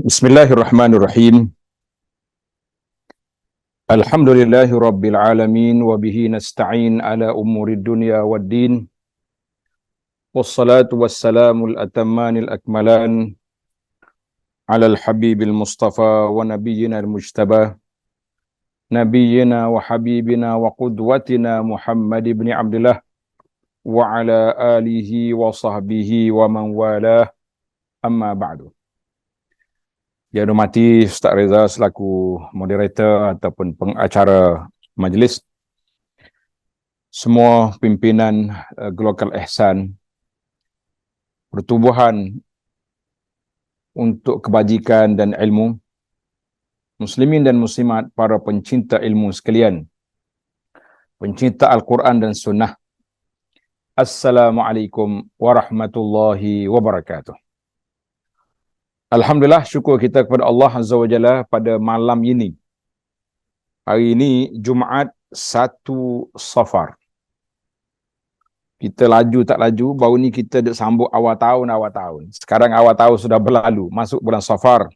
Bismillahirrahmanirrahim. Alhamdulillahi rabbil alamin wa bihi nasta'in ala umurid dunya waddin. Wassalatu wassalamul atammanil akmalan ala al-habibil mustafa wa nabiyyina al-mujtaba nabiyyina wa habibina wa qudwatina Muhammad ibn Abdullah wa ala alihi wa sahbihi wa man walah, amma ba'du. Yang hormati Ustaz Reza selaku moderator ataupun pengacara majlis, semua pimpinan Global Ihsan, pertubuhan untuk kebajikan dan ilmu, muslimin dan muslimat, para pencinta ilmu sekalian, pencinta Al-Quran dan Sunnah. Assalamualaikum warahmatullahi wabarakatuh. Alhamdulillah, syukur kita kepada Allah Azza wa Jalla pada malam ini. Hari ini Jumaat 1 Safar. Kita laju tak laju, baru ni kita dah sambut awal tahun. Sekarang awal tahun sudah berlalu, masuk bulan Safar.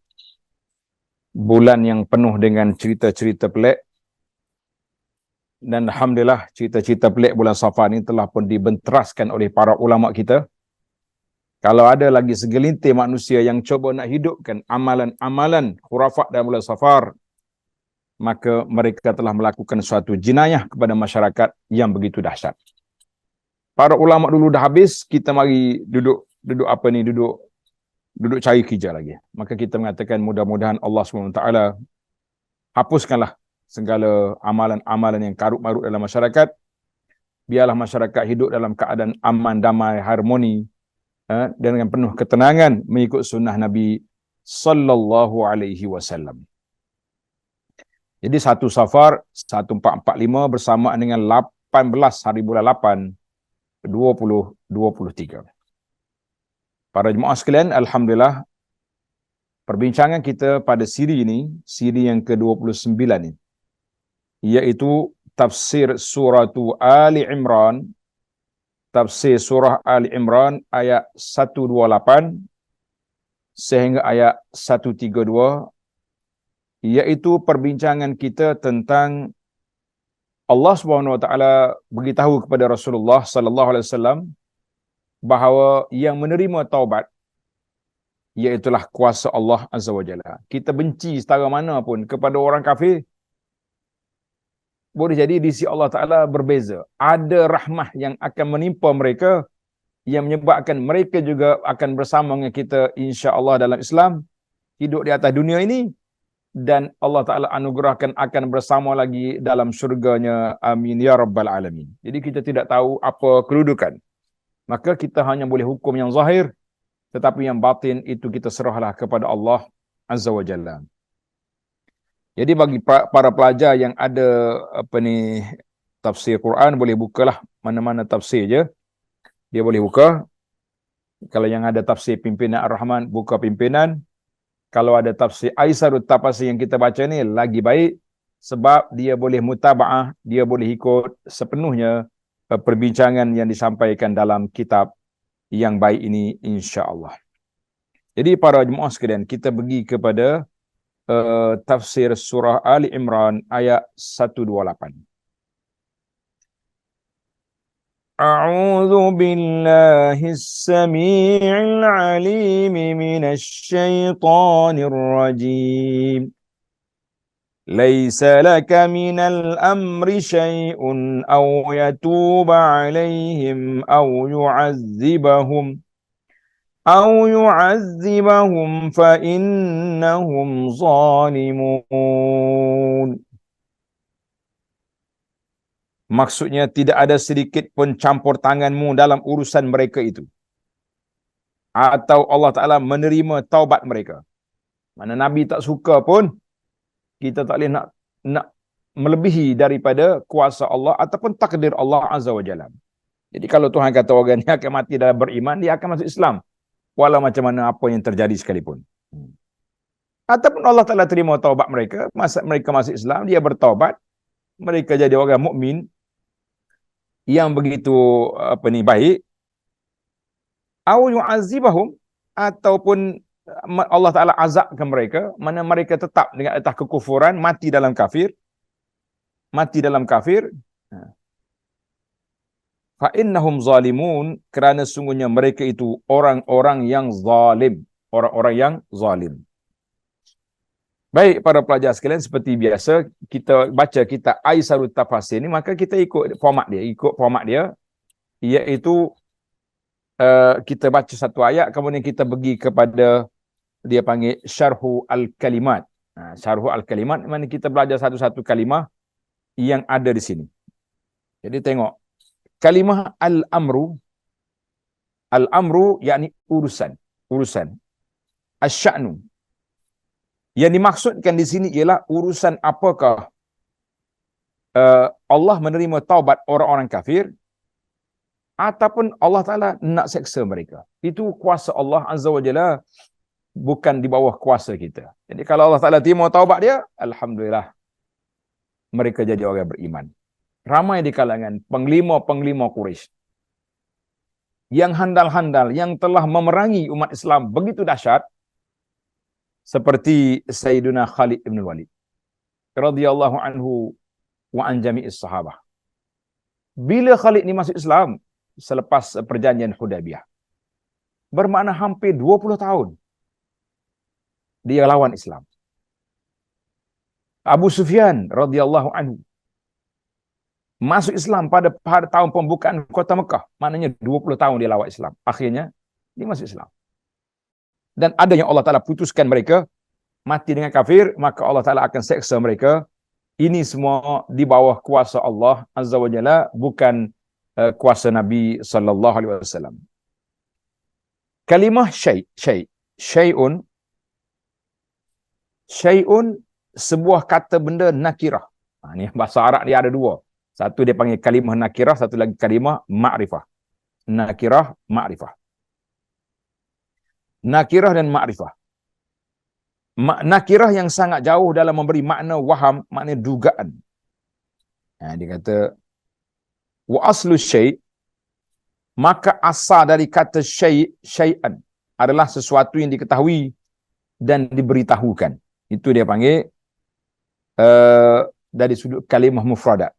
Bulan yang penuh dengan cerita-cerita pelik. Dan alhamdulillah, cerita-cerita pelik bulan Safar ni telah pun dibenteraskan oleh para ulama kita. Kalau ada lagi segelintir manusia yang cuba nak hidupkan amalan-amalan khurafat dalam bulan Safar, maka mereka telah melakukan suatu jinayah kepada masyarakat yang begitu dahsyat. Para ulama dulu dah habis, kita mari duduk cari kerja lagi. Maka kita mengatakan mudah-mudahan Allah SWT hapuskanlah segala amalan-amalan yang karut-marut dalam masyarakat. Biarlah masyarakat hidup dalam keadaan aman, damai, harmoni, dengan penuh ketenangan mengikut sunnah Nabi sallallahu alaihi wasallam. Jadi 1 Safar 1445 bersamaan dengan 18 hari bulan 8 2023. Para jemaah sekalian, alhamdulillah, perbincangan kita pada siri ini, siri yang ke-29 ini, iaitu tafsir surah Ali Imran. Tafsir surah Ali Imran ayat 128 sehingga ayat 132, iaitu perbincangan kita tentang Allah Subhanahu Wa Taala beritahu kepada Rasulullah sallallahu alaihi wasallam bahawa yang menerima taubat iaitulah kuasa Allah Azza wa Jalla. Kita benci setara mana pun kepada orang kafir, boleh jadi di sisi Allah Ta'ala berbeza. Ada rahmah yang akan menimpa mereka, yang menyebabkan mereka juga akan bersama dengan kita insya-Allah dalam Islam, hidup di atas dunia ini, dan Allah Ta'ala anugerahkan akan bersama lagi dalam syurganya. Amin ya Rabbal Alamin. Jadi kita tidak tahu apa kedudukan. Maka kita hanya boleh hukum yang zahir, tetapi yang batin itu kita serahlah kepada Allah Azza wa Jalla. Jadi bagi para pelajar yang ada tafsir Quran, boleh bukalah mana-mana tafsir je. Dia boleh buka. Kalau yang ada tafsir Pimpinan Ar-Rahman, buka Pimpinan. Kalau ada tafsir Aisarut Tafasir yang kita baca ni, lagi baik. Sebab dia boleh mutaba'ah, dia boleh ikut sepenuhnya perbincangan yang disampaikan dalam kitab yang baik ini insya-Allah. Jadi para jemaah sekalian, kita pergi kepada tafsir surah Ali Imran ayat 128. A'udzu billahis samii'il 'aliim minasy syaithaanir rajiim. Laisa laka minal amri syai'un aw yatuba 'alaihim aw yu'azzibahum fa innahum zalimun. Maksudnya tidak ada sedikit pun campur tanganmu dalam urusan mereka itu, atau Allah Ta'ala menerima taubat mereka. Mana Nabi tak suka pun, kita tak boleh nak melebihi daripada kuasa Allah ataupun takdir Allah Azza wa Jalla. Jadi kalau Tuhan kata orang ni akan mati dalam beriman, dia akan masuk Islam, walau macam mana apa yang terjadi sekalipun. Ataupun Allah Ta'ala terima taubat mereka, mereka masuk Islam, dia bertaubat, mereka jadi orang mukmin yang begitu baik. Au yu'azibahum, ataupun Allah Ta'ala azabkan mereka, mana mereka tetap dengan atas kekufuran, mati dalam kafir, fa innahum zalimun, kerana sungguhnya mereka itu orang-orang yang zalim, orang-orang yang zalim. Baik para pelajar sekalian, seperti biasa kita baca kitab Aisarut Tafasir ni, maka kita ikut format dia, iaitu kita baca satu ayat, kemudian kita pergi kepada dia panggil Syarhu Al-Kalimat. Syarhu Al-Kalimat, mana kita belajar satu-satu kalimah yang ada di sini. Jadi tengok, kalimah Al-Amru, Al-Amru yakni urusan. Asy-sya'nu, yang dimaksudkan di sini ialah urusan apakah Allah menerima taubat orang-orang kafir, ataupun Allah Ta'ala nak seksa mereka. Itu kuasa Allah Azza wa Jalla, bukan di bawah kuasa kita. Jadi kalau Allah Ta'ala terima taubat dia, alhamdulillah, mereka jadi orang beriman. Ramai di kalangan penglima-penglima Quraisy yang handal-handal, yang telah memerangi umat Islam begitu dahsyat, seperti Sayyiduna Khalid ibn Walid radhiyallahu anhu wa an jami'is sahabah. Bila Khalid ni masuk Islam selepas perjanjian Hudaybiyah, bermakna hampir 20 tahun dia lawan Islam. Abu Sufyan radhiyallahu anhu masuk Islam pada tahun pembukaan kota Mekah, maknanya 20 tahun dia lawan Islam. Akhirnya dia masuk Islam. Dan ada yang Allah Ta'ala putuskan mereka mati dengan kafir, maka Allah Ta'ala akan seksa mereka. Ini semua di bawah kuasa Allah Azza wa Jalla, bukan kuasa Nabi sallallahu alaihi wasallam. Kalimah syai'un, sebuah kata benda nakirah. Ni bahasa Arab dia ada dua. Satu dia panggil kalimah nakirah, satu lagi kalimah ma'rifah. Nakirah, ma'rifah. Nakirah dan ma'rifah. Nakirah yang sangat jauh dalam memberi makna waham, makna dugaan. Dia kata, wa aslu syai', maka asal dari kata syai'an adalah sesuatu yang diketahui dan diberitahukan. Itu dia panggil dari sudut kalimah mufradat.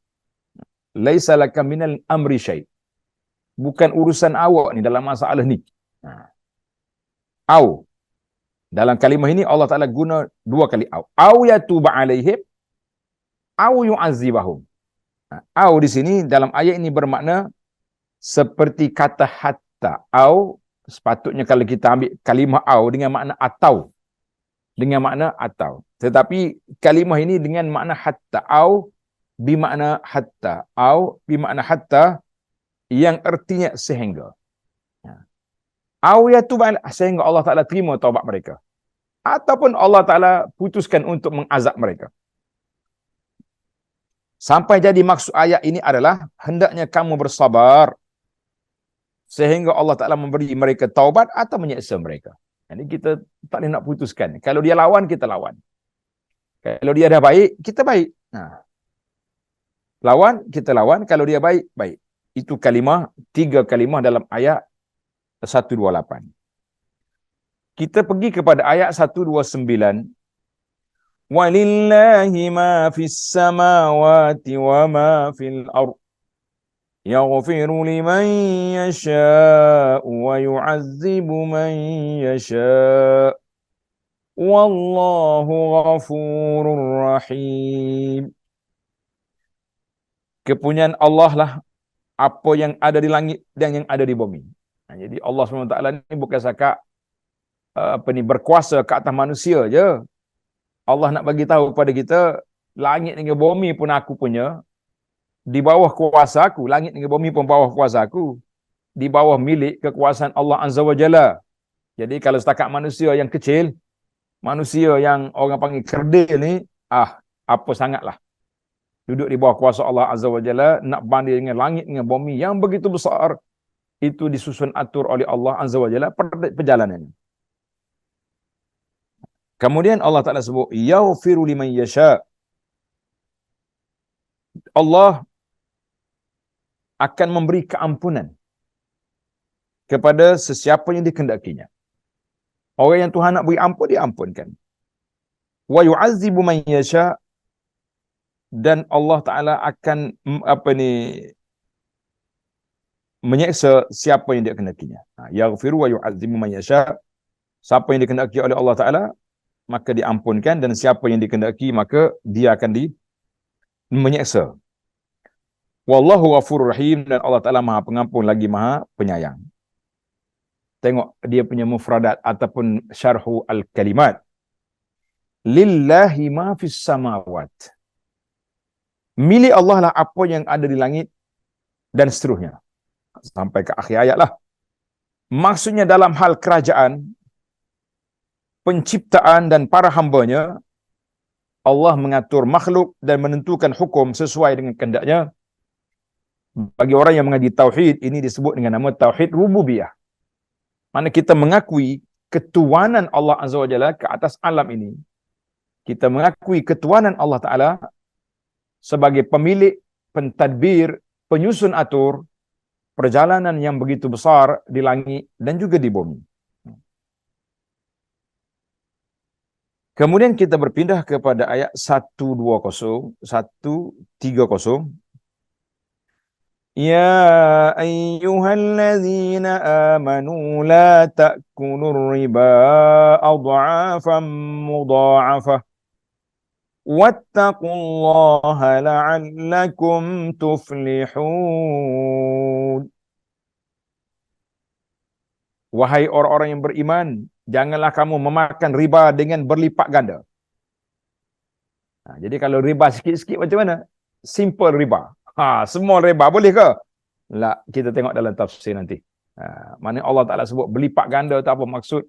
Laisa laka minal amri syai'. Bukan urusan awak ni dalam masalah ni. Au. Dalam kalimah ini Allah Ta'ala guna dua kali au. Au yatuba alaihim, au yu'azibahum. Au di sini dalam ayat ini bermakna seperti kata hatta. Au, sepatutnya kalau kita ambil kalimah au dengan makna atau. Dengan makna atau. Tetapi kalimah ini dengan makna hatta. Au bimakna hatta. Au bimakna hatta yang artinya sehingga. Sehingga Allah Ta'ala terima taubat mereka. Ataupun Allah Ta'ala putuskan untuk mengazab mereka. Sampai jadi maksud ayat ini adalah hendaknya kamu bersabar sehingga Allah Ta'ala memberi mereka taubat atau menyeksa mereka. Jadi kita tak boleh nak putuskan. Kalau dia lawan, kita lawan. Kalau dia dah baik, kita baik. Lawan, kita lawan. Kalau dia baik, baik. Itu kalimah, 3 kalimah dalam ayat 128. Kita pergi kepada ayat 129. Walillahi ma fis samawati wa ma fil ardh. Yaghfiru liman yasha'u wa yu'azzibu man yasha'u. Wallahu ghafurur rahim. Kepunyaan Allah lah apa yang ada di langit dan yang ada di bumi. Jadi Allah SWT ni bukan sahaja berkuasa ke atas manusia je. Allah nak bagi tahu kepada kita, langit dengan bumi pun aku punya, di bawah kuasa aku. Langit dengan bumi pun bawah kuasa aku, di bawah milik kekuasaan Allah Azza wa Jalla. Jadi kalau setakat manusia yang kecil, manusia yang orang panggil kerdil ni, apa sangatlah duduk di bawah kuasa Allah Azza wa Jalla, nak banding dengan langit dengan bumi yang begitu besar. Itu disusun atur oleh Allah Azza wa Jalla perjalanannya. Kemudian Allah Ta'ala sebut, yaghfiru liman yasha'. Allah akan memberi keampunan kepada sesiapa yang dikehendakinya. Orang yang Tuhan nak beri ampun, diampunkan. Wa yu'azzibu man yasha, dan Allah Ta'ala akan menyeksa siapa yang dia kehendakinya. Yaghfiru wa yu'azzibu man yasha. Siapa yang dikehendaki oleh Allah Ta'ala, maka diampunkan, dan siapa yang dikehendaki, maka dia akan menyeksa. Wallahu ghafurur rahim, dan Allah Ta'ala Maha Pengampun lagi Maha Penyayang. Tengok dia punya mufradat ataupun syarhu al-kalimat. Lillahi ma fis samawat. Milik Allah lah apa yang ada di langit dan seterusnya. Sampai ke akhir ayat lah. Maksudnya dalam hal kerajaan, penciptaan dan para hambanya, Allah mengatur makhluk dan menentukan hukum sesuai dengan kehendaknya. Bagi orang yang mengaji tauhid, ini disebut dengan nama tauhid rububiyah. Mana kita mengakui ketuanan Allah Azza wa Jalla ke atas alam ini. Kita mengakui ketuanan Allah Ta'ala sebagai pemilik, pentadbir, penyusun atur perjalanan yang begitu besar di langit dan juga di bumi. Kemudian kita berpindah kepada ayat 120, 130. Ya ayyuhallazina amanu la ta'kulur riba adha'afan mudha'afah wattaqullaha la'allakum tuflihun. Wahai orang-orang yang beriman, janganlah kamu memakan riba dengan berlipat ganda. Jadi kalau riba sikit-sikit macam mana? Simple riba. Semua riba boleh ke? Tak, kita tengok dalam tafsir nanti. Mana Allah Ta'ala sebut berlipat ganda tu apa maksud?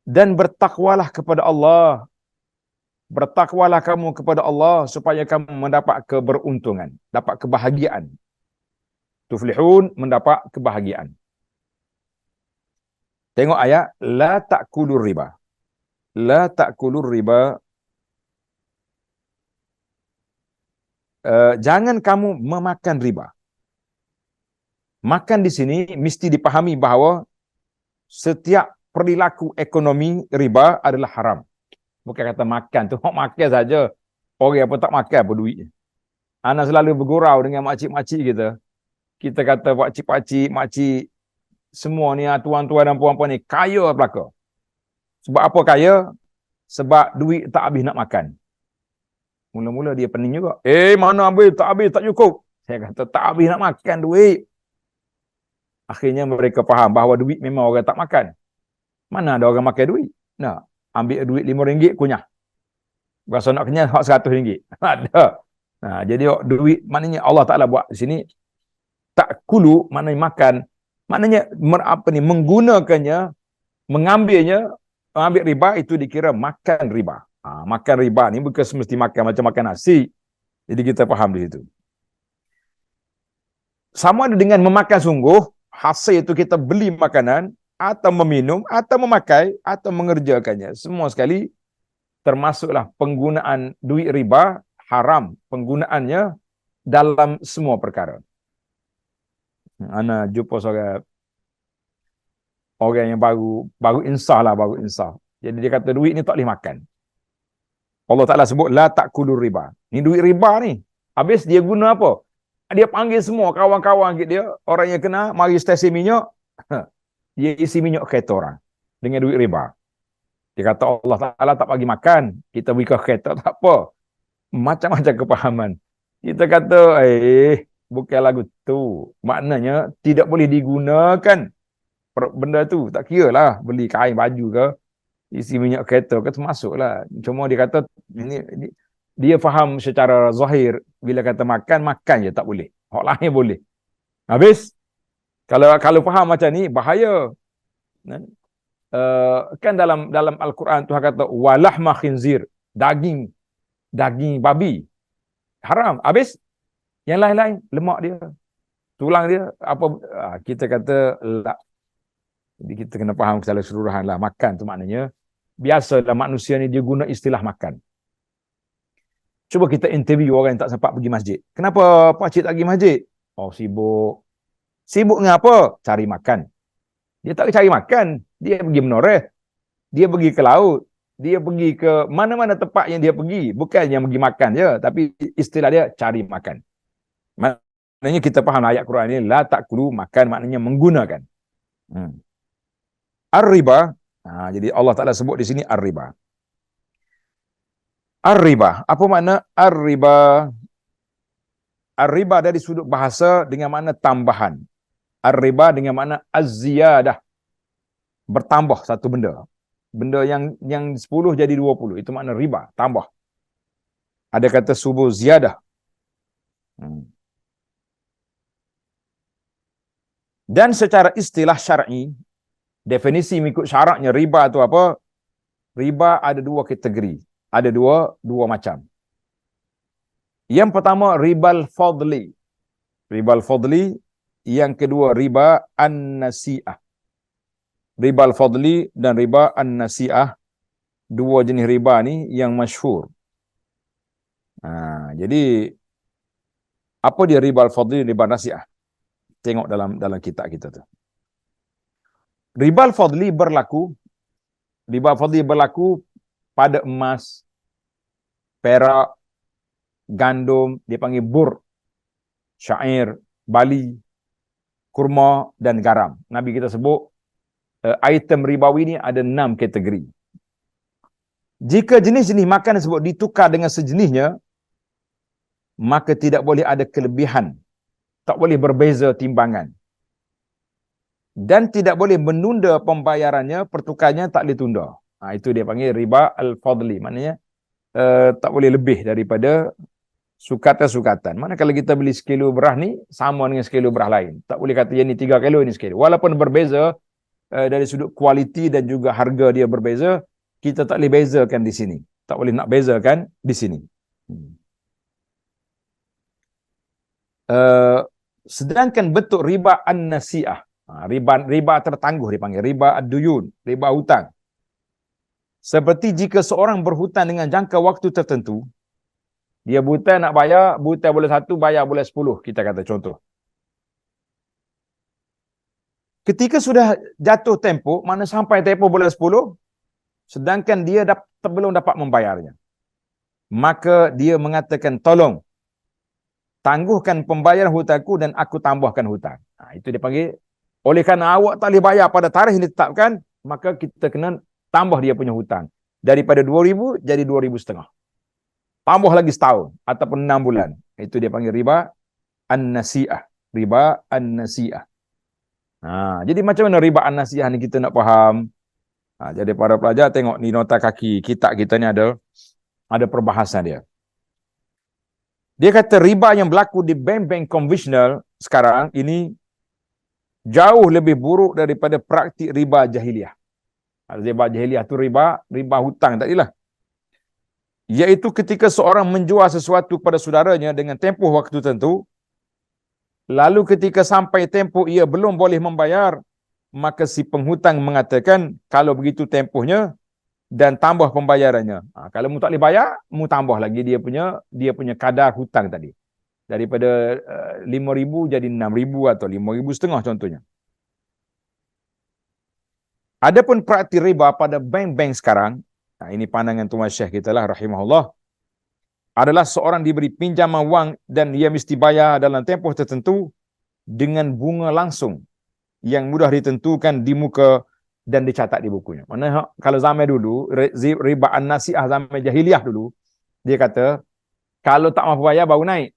Dan bertakwalah kepada Allah. Bertakwalah kamu kepada Allah supaya kamu mendapat keberuntungan, dapat kebahagiaan. Tuflihun, mendapat kebahagiaan. Tengok ayat, la ta'kulur riba. La ta'kulur riba. Jangan kamu memakan riba. Makan di sini mesti dipahami bahawa setiap perilaku ekonomi riba adalah haram. Bukan kata makan tu, makan saja. Orang apa tak makan apa duitnya. Ana selalu bergurau dengan makcik-makcik kita. Kita kata pakcik-pakcik, makcik, semua ni tuan-tuan dan puan-puan ni kaya belaka. Sebab apa kaya? Sebab duit tak habis nak makan. Mula-mula dia pening juga. Mana habis? Tak habis, tak cukup. Saya kata tak habis nak makan duit. Akhirnya mereka faham bahawa duit memang orang tak makan. Mana ada orang makan duit? Nah, ambil duit RM5 kunyah. Berasa nak kenyang hak RM100. Ada. Jadi duit maknanya Allah Taala buat di sini tak kulu, maknanya makan, maknanya menggunakannya, mengambil riba itu dikira makan riba. Makan riba ni bukan semesti makan macam makan nasi. Jadi kita faham di situ. Sama ada dengan memakan sungguh, hasil itu kita beli makanan atau meminum atau memakai atau mengerjakannya. Semua sekali termasuklah penggunaan duit riba haram penggunaannya dalam semua perkara. Ana jumpa orang yang baru insaf. Jadi dia kata duit ni tak boleh makan. Allah Ta'ala sebut la ta'kulur riba. Ni duit riba ni. Habis dia guna apa? Dia panggil semua kawan-kawan dia, orang yang kena, mari stesen minyak. Dia isi minyak kereta orang dengan duit riba. Dia kata Allah Ta'ala tak bagi makan, kita beri ke kereta tak apa. Macam-macam kepahaman. Kita kata, bukan lagu tu. Maknanya tidak boleh digunakan benda tu. Tak kira lah beli kain baju ke, isi minyak kereta ke, termasuklah. Cuma dia kata ini dia faham secara zahir, bila kata makan je tak boleh. Hak lain boleh. Habis kalau faham macam ni bahaya. Kan dalam Al-Quran Tuhan kata walahma khinzir, daging babi haram. Habis yang lain-lain, lemak dia, tulang dia, apa kita kata tak. Jadi kita kena faham secara keseluruhan lah. Makan tu maknanya biasalah manusia ni dia guna istilah makan. Cuba kita interview orang yang tak sempat pergi masjid. Kenapa pakcik tak pergi masjid? Oh, sibuk. Sibuk dengan apa? Cari makan. Dia tak cari makan, dia pergi menoreh. dia pergi ke laut, dia pergi ke mana-mana tempat yang dia pergi, bukan yang pergi makan je, tapi istilah dia cari makan. Maknanya kita faham ayat Quran ini, la ta'kulu, makan maknanya menggunakan. Ar-riba, jadi Allah Ta'ala sebut di sini ar-riba. Ar-riba, apa makna ar-riba? Ar-riba dari sudut bahasa dengan makna tambahan. Ar-riba dengan makna az-ziyadah, bertambah satu benda. Benda yang 10 jadi 20, itu makna riba, tambah. Ada kata subuh ziyadah. Dan secara istilah syar'i, definisi mengikut syaraknya riba itu apa? Riba ada dua kategori. Ada dua macam. Yang pertama ribal fadli. Ribal fadli. Yang kedua riba an-nasi'ah. Ribal fadli dan riba an-nasi'ah. Dua jenis riba ni yang masyhur. Jadi apa dia ribal fadli dan riba nasi'ah? Tengok dalam kitab kita tu. Ribal fadli berlaku pada emas, perak, gandum, dia panggil bur, syair, bali, kurma dan garam. Nabi kita sebut item ribawi ni ada 6 kategori. Jika jenis-jenis makanan tersebut ditukar dengan sejenisnya, maka tidak boleh ada kelebihan. Tak boleh berbeza timbangan. Dan tidak boleh menunda pembayarannya, pertukarnya tak boleh tunda. Itu dia panggil riba al-fadli. Maknanya tak boleh lebih daripada sukatan-sukatan. Mana kalau kita beli sekilo beras ni, sama dengan sekilo beras lain. Tak boleh kata yang ni 3 kilo, ini sekilo. Walaupun berbeza dari sudut kualiti dan juga harga dia berbeza, kita tak boleh bezakan di sini. Tak boleh nak bezakan di sini. Sedangkan bentuk riba an-nasi'ah, riba tertangguh dipanggil, riba ad-duyun, riba hutang. Seperti jika seorang berhutang dengan jangka waktu tertentu, dia buta nak bayar, buta bulan 1, bayar bulan 10, kita kata contoh. Ketika sudah jatuh tempoh, mana sampai tempoh bulan 10, sedangkan dia belum dapat membayarnya, maka dia mengatakan, tolong tangguhkan pembayaran hutangku dan aku tambahkan hutang. Itu dia panggil, oleh kerana awak tak boleh bayar pada tarikh yang ditetapkan, maka kita kena tambah dia punya hutang. Daripada 2,000 jadi 2,500. Tambah lagi setahun ataupun 6 bulan. Itu dia panggil riba an-nasi'ah. Riba an-nasi'ah. Jadi macam mana riba an-nasi'ah ni kita nak faham? Jadi para pelajar tengok ni nota kaki kitab kita ni ada perbahasan dia. Dia kata riba yang berlaku di bank-bank konvensional sekarang ini jauh lebih buruk daripada praktik riba jahiliah. Riba jahiliah tu riba hutang tadilah. Iaitu ketika seorang menjual sesuatu kepada saudaranya dengan tempoh waktu tertentu, lalu ketika sampai tempoh ia belum boleh membayar, maka si penghutang mengatakan, kalau begitu tempohnya dan tambah pembayarannya. Kalau mu tak boleh bayar, mu tambah lagi dia punya kadar hutang tadi. Daripada 5,000 jadi 6,000 atau 5,500 contohnya. Adapun praktik riba pada bank-bank sekarang, ini pandangan Tuan Syekh kita lah, rahimahullah, adalah seorang diberi pinjaman wang dan ia mesti bayar dalam tempoh tertentu dengan bunga langsung yang mudah ditentukan di muka dan dicatat di bukunya. Maksudnya kalau zaman dulu, riba an-nasi'ah zaman jahiliah dulu, dia kata, kalau tak mampu bayar baru naik.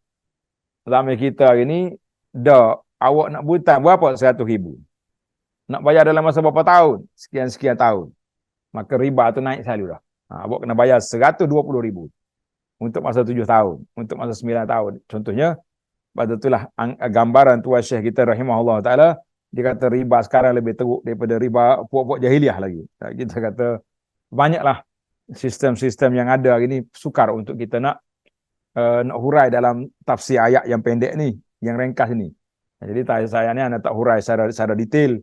Zaman kita hari ni, awak nak hutang berapa? 100,000. Nak bayar dalam masa berapa tahun? Sekian-sekian tahun. Maka riba tu naik selalu dah. Awak kena bayar 120,000 untuk masa 7 tahun, untuk masa 9 tahun. Contohnya, pada itulah gambaran Tuan Syekh kita rahimahullah ta'ala, dia kata riba sekarang lebih teruk daripada riba puak-puak jahiliah lagi. Kita kata banyaklah sistem-sistem yang ada hari ni sukar untuk kita nak hurai dalam tafsir ayat yang pendek ni, yang ringkas ni. Jadi saya ni nak tak hurai secara detail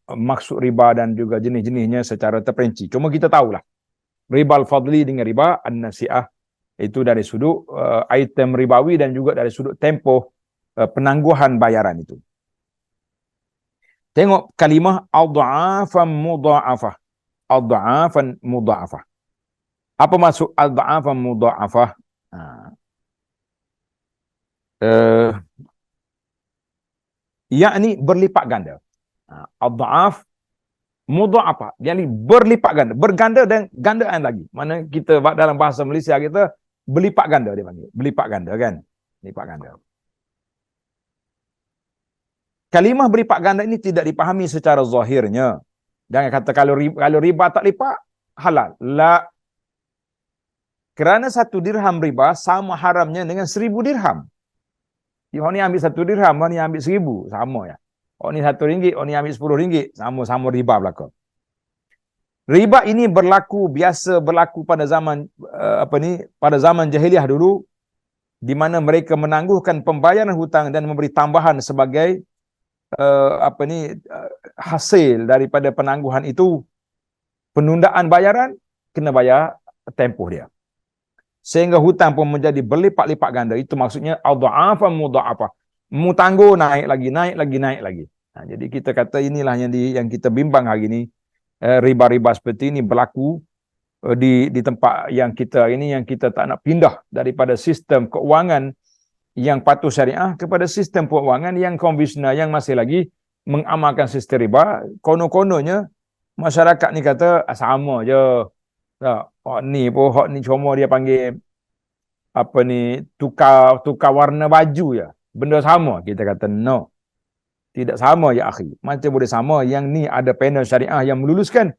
maksud riba dan juga jenis-jenisnya secara terperinci. Cuma kita tahulah riba al-fadli dengan riba an-nasi'ah itu dari sudut item ribawi dan juga dari sudut tempoh penangguhan bayaran itu. Tengok kalimah adha'afan mudha'afah. Adha'afan mudha'afah. Apa maksud adha'afan mudha'afah? Ha. Yakni berlipat ganda. Adha'af mudha'afah. Yakni berlipat ganda. Berganda dan gandaan lagi. Mana kita dalam bahasa Malaysia kita berlipat ganda dia panggil. Berlipat ganda kan? Lipat ganda. Kalimah berlipat ganda ini tidak dipahami secara zahirnya. Jangan kata kalau riba tak lipat, halal. La. Kerana 1 dirham riba sama haramnya dengan 1000 dirham. Orang ni ambil 1 dirham, orang ni ambil 1000, sama ya. Orang ni RM1, orang ni ambil RM10, sama-sama riba belaka. Riba ini biasa berlaku pada zaman pada zaman jahiliah dulu, di mana mereka menangguhkan pembayaran hutang dan memberi tambahan sebagai hasil daripada penangguhan itu. Penundaan bayaran kena bayar tempoh dia. Sehingga hutang pun menjadi berlipat-lipat ganda. Itu maksudnya adha'afan mudha'afah. Mu tangguh naik lagi. Jadi kita kata inilah yang kita bimbang hari ini. Riba-riba seperti ini berlaku di tempat yang kita tak nak pindah daripada sistem keuangan yang patuh syariah kepada sistem keuangan yang konvensional, yang masih lagi mengamalkan sistem riba. Kono-kononya masyarakat ni kata sama je. Hak ni cuma dia panggil tukar warna baju ya. Benda sama. Kita kata no. Tidak sama ya akhi. Macam boleh sama, yang ni ada panel syariah yang meluluskan.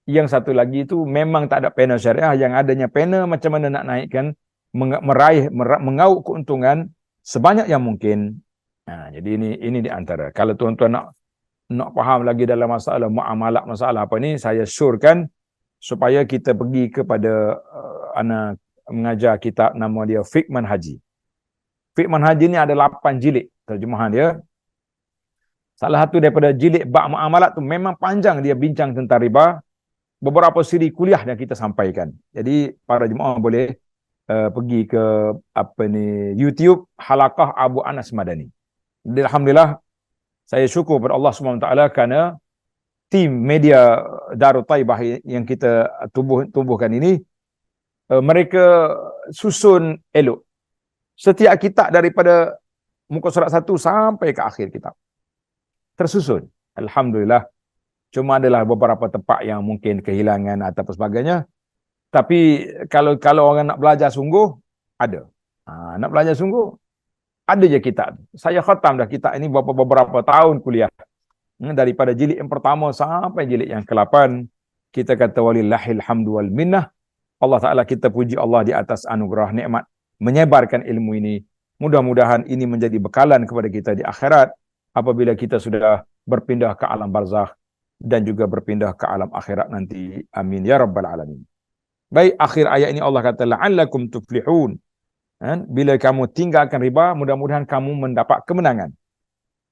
Yang satu lagi itu memang tak ada panel syariah, yang adanya panel macam mana nak naikkan, mengauk keuntungan sebanyak yang mungkin. Jadi ini di antara. Kalau tuan-tuan nak faham lagi dalam masalah muamalah, masalah apa ni, saya syorkan supaya kita pergi kepada anak mengajar kitab nama dia Fiqh Manhaji. Fiqh Manhaji ni ada 8 jilid terjemahan dia. Salah satu daripada jilid bab muamalat tu memang panjang, dia bincang tentang riba. Beberapa siri kuliah yang kita sampaikan. Jadi para jemaah boleh pergi ke YouTube Halaqah Abu Anas Madani. Alhamdulillah, saya syukur kepada Allah SWT kerana tim media Darut Taibah yang kita tubuhkan ini, mereka susun elok setiap kitab daripada muka surat 1 sampai ke akhir kitab. Tersusun. Alhamdulillah. Cuma adalah beberapa tempat yang mungkin kehilangan atau sebagainya. Tapi kalau orang nak belajar sungguh, ada. Nak belajar sungguh, ada je kitab. Saya khatam dah kitab ini beberapa tahun kuliah. Daripada jilid yang pertama sampai jilid yang ke-8. Kita kata walillahil hamdu wal minnah. Allah Ta'ala, kita puji Allah di atas anugerah nikmat menyebarkan ilmu ini. Mudah-mudahan ini menjadi bekalan kepada kita di akhirat apabila kita sudah berpindah ke alam barzakh dan juga berpindah ke alam akhirat nanti. Amin ya rabbal alamin. Baik, akhir ayat ini Allah kata la'allakum tuflihun. Bila kamu tinggalkan riba, mudah-mudahan kamu mendapat kemenangan.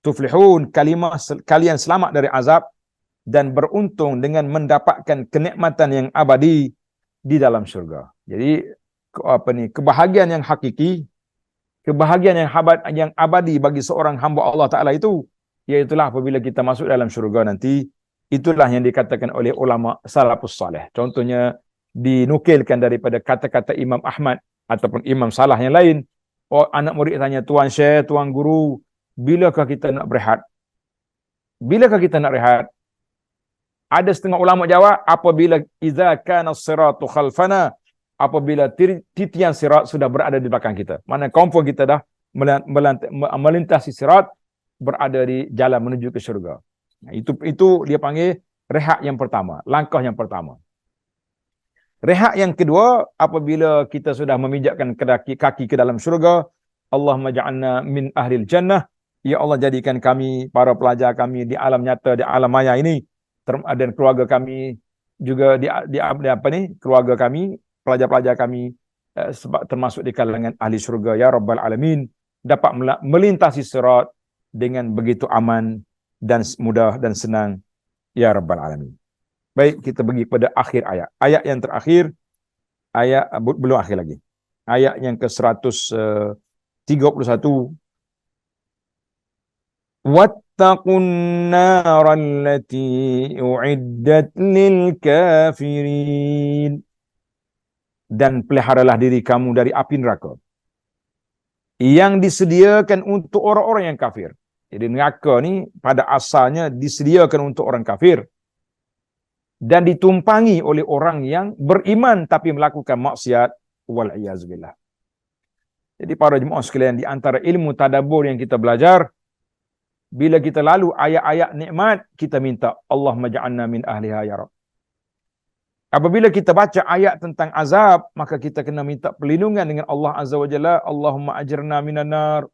Tuflihun, kalimah kalian selamat dari azab dan beruntung dengan mendapatkan kenikmatan yang abadi di dalam syurga. Jadi kebahagiaan yang hakiki, kebahagiaan yang abadi bagi seorang hamba Allah Ta'ala itu, iaitulah apabila kita masuk dalam syurga nanti. Itulah yang dikatakan oleh ulama salafus salih. Contohnya dinukilkan daripada kata-kata Imam Ahmad ataupun Imam Salah yang lain. Anak murid tanya, Tuan Syekh, Tuan Guru, bilakah kita nak berehat? Bilakah kita nak rehat? Ada setengah ulama jawab, apabila iza kana siratu khalfana, apabila titian sirat sudah berada di belakang kita. Mana confirm kita dah melintasi sirat, berada di jalan menuju ke syurga. Itu dia panggil rehat yang pertama, langkah yang pertama. Rehat yang kedua, apabila kita sudah memijakkan kaki ke dalam syurga, Allahumma ja'alna min ahlil jannah. Ya Allah, jadikan kami, para pelajar kami di alam nyata, di alam maya ini, dan keluarga kami juga keluarga kami, pelajar-pelajar kami, termasuk di kalangan ahli syurga ya rabbal alamin, dapat melintasi sirat dengan begitu aman dan mudah dan senang ya rabbal alamin. Baik, kita pergi kepada akhir ayat. Ayat yang terakhir, belum akhir lagi. Ayat yang ke-131. wattaqun narallati uiddat lil kafirin. Dan peliharalah diri kamu dari api neraka yang disediakan untuk orang-orang yang kafir. Jadi neraka ni pada asalnya disediakan untuk orang kafir dan ditumpangi oleh orang yang beriman tapi melakukan maksiat, wal iyazbillah. Jadi para jemaah sekalian, di antara ilmu tadabbur yang kita belajar, bila kita lalu ayat-ayat nikmat, kita minta Allahumma ja'alna min ahliha ya Rabb. Apabila kita baca ayat tentang azab, maka kita kena minta perlindungan dengan Allah Azza wa Jalla. Allahumma ajirna minan nar.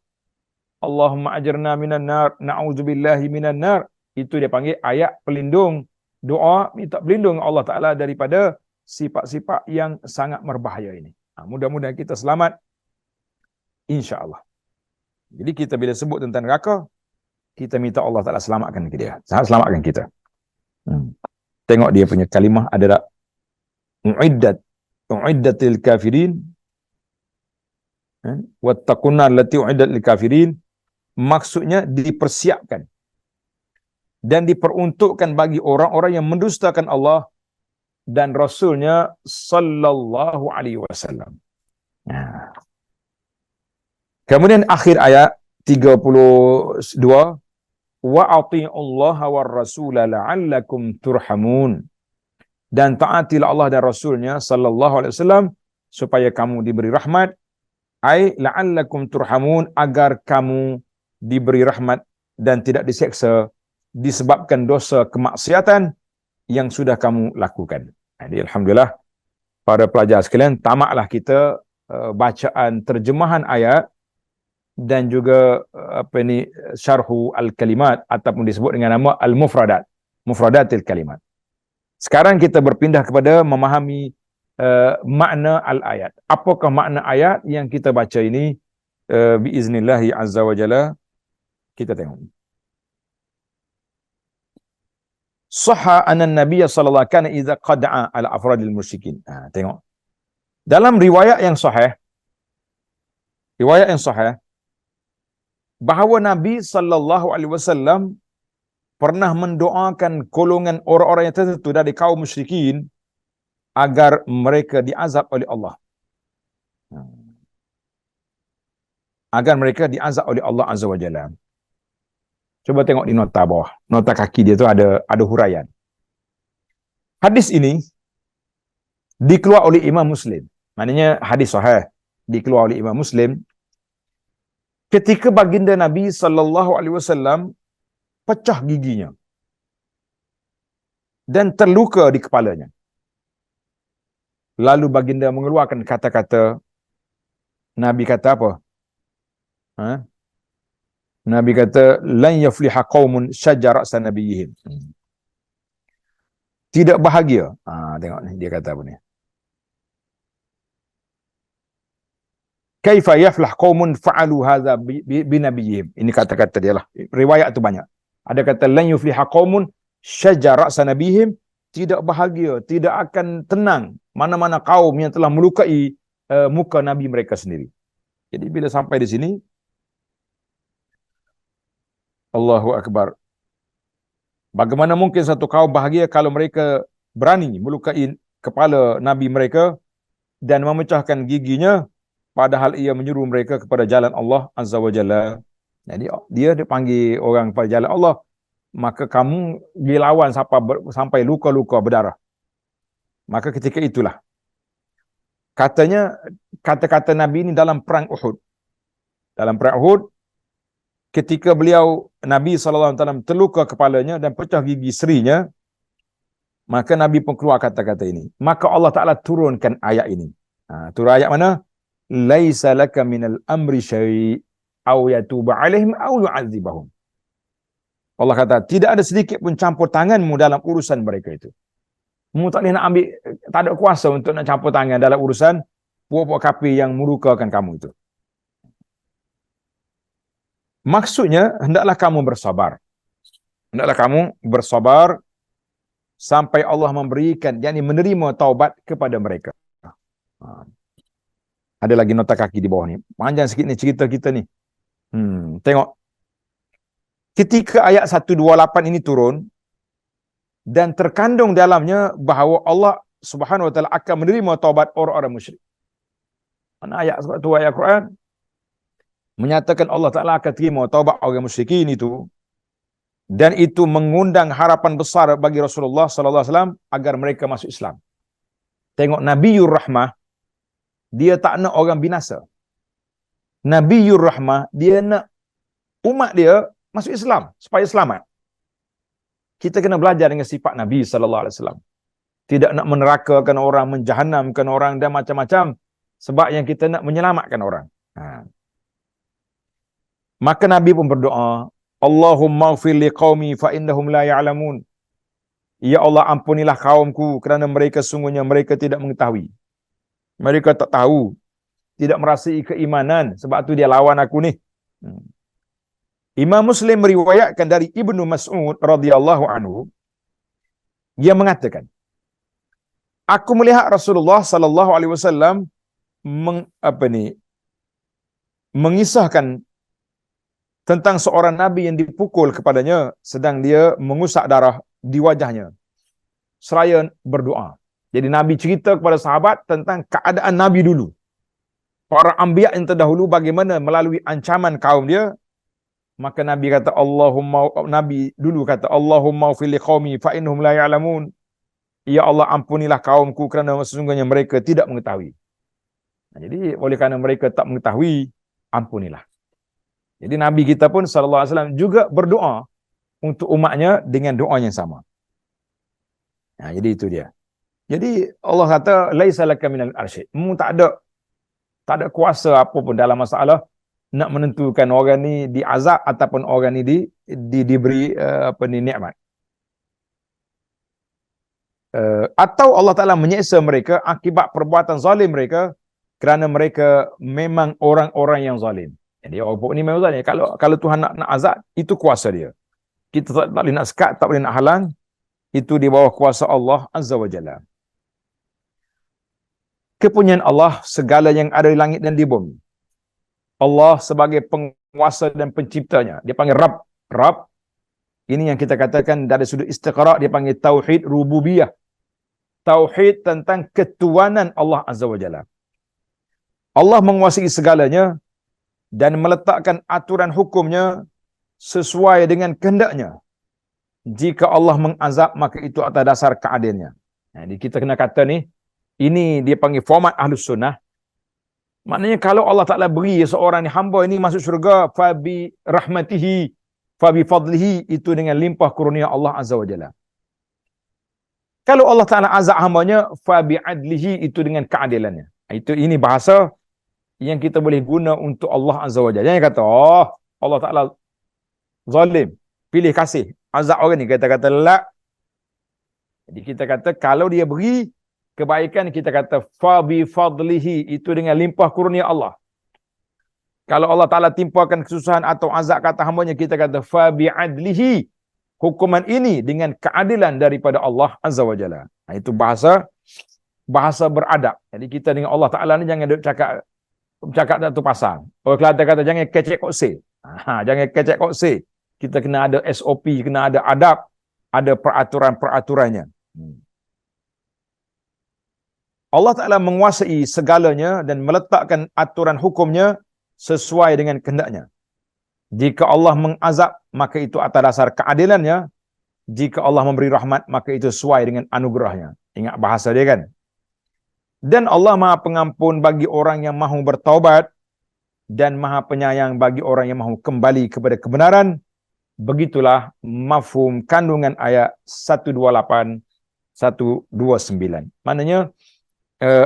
Allahumma ajirna minan nar. Na'udzubillahi minan nar. Itu dia panggil ayat pelindung. Doa minta perlindungan Allah Ta'ala daripada sifat-sifat yang sangat berbahaya ini. Mudah-mudahan kita selamat. InsyaAllah. Jadi kita bila sebut tentang neraka, kita minta Allah Ta'ala selamatkan dia. Selamatkan kita. Tengok dia punya kalimah ada tak? Uiddatil kafirin, wattaqunna allati uiddat lil kafirin, maksudnya dipersiapkan dan diperuntukkan bagi orang-orang yang mendustakan Allah dan Rasulnya sallallahu alaihi wasallam. Kemudian akhir ayat 32, wa ati'ullaha war rasula la'allakum turhamun. Dan taatilah Allah dan Rasulnya sallallahu alaihi wasallam supaya kamu diberi rahmat, ai la'allakum turhamun, agar kamu diberi rahmat dan tidak diseksa disebabkan dosa kemaksiatan yang sudah kamu lakukan. Jadi alhamdulillah para pelajar sekalian, tamaklah kita bacaan terjemahan ayat dan juga syarhu al-kalimat ataupun disebut dengan nama al-mufradat, mufradatil kalimat. Sekarang kita berpindah kepada memahami makna al-ayat. Apakah makna ayat yang kita baca ini? Biiznillahi azza wa jalla. Kita tengok. Sahha anna Nabiya sallallahu alaihi wasallam idza qada'a ala afradil musyrikin. Tengok. Dalam riwayat yang sahih, bahawa Nabi sallallahu alaihi wasallam pernah mendoakan golongan orang-orang yang tertentu dari kaum musyrikin agar mereka diazab oleh Allah. Agar mereka diazab oleh Allah Azza wa Jalla. Coba tengok di nota bawah. Nota kaki dia tu ada huraian. Hadis ini dikeluar oleh Imam Muslim. Maknanya hadis sahih dikeluar oleh Imam Muslim ketika baginda Nabi sallallahu alaihi wasallam pecah giginya dan terluka di kepalanya. Lalu baginda mengeluarkan kata-kata, Nabi kata apa? Nabi kata, lan yafliha qaumun syajja ra'sa nabiyihim. Tidak bahagia. Tengok ni, dia kata apa ni? Kaifa yaflah qaumun fa'alu hadza bi nabiyihim. Ini kata-kata dia lah. Riwayat tu banyak. Ada kata lan yufliha qaumun syajja ra'sa nabihim, tidak bahagia, tidak akan tenang mana-mana kaum yang telah melukai muka nabi mereka sendiri. Jadi bila sampai di sini, Allahu akbar. Bagaimana mungkin satu kaum bahagia kalau mereka berani melukai kepala nabi mereka dan memecahkan giginya, padahal ia menyuruh mereka kepada jalan Allah Azza wa Jalla. Jadi dia dipanggil orang pada jalan Allah, maka kamu dilawan sampai luka-luka berdarah. Maka ketika itulah katanya, kata-kata Nabi ini dalam perang Uhud. Dalam perang Uhud, ketika beliau Nabi SAW terluka kepalanya dan pecah gigi serinya, maka Nabi pun keluar kata-kata ini. Maka Allah Ta'ala turunkan ayat ini. Turun ayat mana? Laisa laka minal amri syai' aw yatuba alaihim aw yu'adzibahum. Allah kata, tidak ada sedikit pun campur tanganmu dalam urusan mereka itu. Kamu tak boleh nak ambil, tak ada kuasa untuk nak campur tangan dalam urusan puak-puak kafir yang merukakan kamu itu. Maksudnya, hendaklah kamu bersabar. Hendaklah kamu bersabar sampai Allah memberikan, yakni menerima taubat kepada mereka. Ada lagi nota kaki di bawah ni. Panjang sikit ni cerita kita ni. Tengok. ketika ayat 128 ini turun, dan terkandung dalamnya bahawa Allah Subhanahu wa taala akan menerima taubat orang-orang musyrik. Mana ayat tu ayat Quran menyatakan Allah Taala akan terima taubat orang musyrikin itu, dan itu mengundang harapan besar bagi Rasulullah sallallahu alaihi wasallam agar mereka masuk Islam. Tengok Nabiur Rahmah, dia tak nak orang binasa. Nabiur Rahmah, dia nak umat dia masuk Islam supaya selamat. Kita kena belajar dengan sifat Nabi sallallahu alaihi wasallam. Tidak nak menerakakan orang, menjahannamkan orang dan macam-macam, sebab yang kita nak menyelamatkan orang. Maka Nabi pun berdoa, Allahumma ighfir liqaumi fa innahum la ya'lamun. Ya Allah, ampunilah kaumku kerana mereka sungguhnya mereka tidak mengetahui. Mereka tak tahu, tidak merasai keimanan, sebab tu dia lawan aku ni. Imam Muslim meriwayatkan dari Ibnu Mas'ud radhiyallahu anhu, dia mengatakan, aku melihat Rasulullah sallallahu alaihi wasallam mengisahkan tentang seorang nabi yang dipukul kepadanya sedang dia mengusap darah di wajahnya seraya berdoa. Jadi Nabi cerita kepada sahabat tentang keadaan Nabi dulu, para anbiya yang terdahulu, bagaimana melalui ancaman kaum dia. Maka Nabi kata, Nabi dulu kata, Allahumma ighfir liqaumi fa innahum la ya'lamun. Ya Allah, ampunilah kaumku kerana sesungguhnya mereka tidak mengetahui. Jadi oleh kerana mereka tak mengetahui, ampunilah. Jadi Nabi kita pun sallallahu alaihi wasallam juga berdoa untuk umatnya dengan doa yang sama. Jadi itu dia. Jadi Allah kata, laisa laka minal arsyid. Tak ada kuasa apa pun dalam masalah nak menentukan orang ni diazab ataupun orang ni diberi nikmat. Atau Allah Ta'ala menyeksa mereka akibat perbuatan zalim mereka, kerana mereka memang orang-orang yang zalim. Jadi orang ni memang zalim. Kalau Tuhan nak azab, itu kuasa dia. Kita tak boleh nak sekat, tak boleh nak halang. Itu di bawah kuasa Allah Azza wa Jalla. Kepunyaan Allah segala yang ada di langit dan di bumi. Allah sebagai penguasa dan penciptanya, dia panggil Rabb. Rabb, ini yang kita katakan dari sudut istiqra', dia panggil tauhid rububiyah. Tauhid tentang ketuanan Allah Azza wa Jalla. Allah menguasai segalanya dan meletakkan aturan hukumnya sesuai dengan kehendaknya. Jika Allah mengazab, maka itu atas dasar keadilannya. Jadi kita kena kata ni, ini dia panggil format Ahlus Sunnah. Maknanya kalau Allah Ta'ala beri seorang ni, hamba ini masuk syurga, fabi rahmatihi, fabi fadlihi, itu dengan limpah kurnia Allah Azza wa Jalla. Kalau Allah Ta'ala azab hambanya, fabi adlihi, itu dengan keadilannya. Ini bahasa yang kita boleh guna untuk Allah Azza wa Jalla. Jangan kata, Allah Ta'ala zalim, pilih kasih, azab orang ni. Kata-kata la. Jadi kita kata, kalau dia beri kebaikan, kita kata fa bi fadlihi, itu dengan limpah kurnia Allah. Kalau Allah Ta'ala timpakan kesusahan atau azab kata hambanya, kita kata fa bi adlihi, hukuman ini dengan keadilan daripada Allah Azza wa Jalla. Itu bahasa beradab. Jadi kita dengan Allah Ta'ala ni jangan duk cakap satu pasang. Orang Kelantan kata jangan kecek kokse. Jangan kecek kokse. Kita kena ada SOP, kena ada adab, ada peraturan-peraturannya. Allah Ta'ala menguasai segalanya dan meletakkan aturan hukumnya sesuai dengan kehendaknya. Jika Allah mengazab, maka itu atas dasar keadilannya. Jika Allah memberi rahmat, maka itu sesuai dengan anugerahnya. Ingat bahasa dia kan? Dan Allah Maha Pengampun bagi orang yang mahu bertaubat, dan Maha Penyayang bagi orang yang mahu kembali kepada kebenaran. Begitulah mafhum kandungan ayat 128, 129. Maknanya,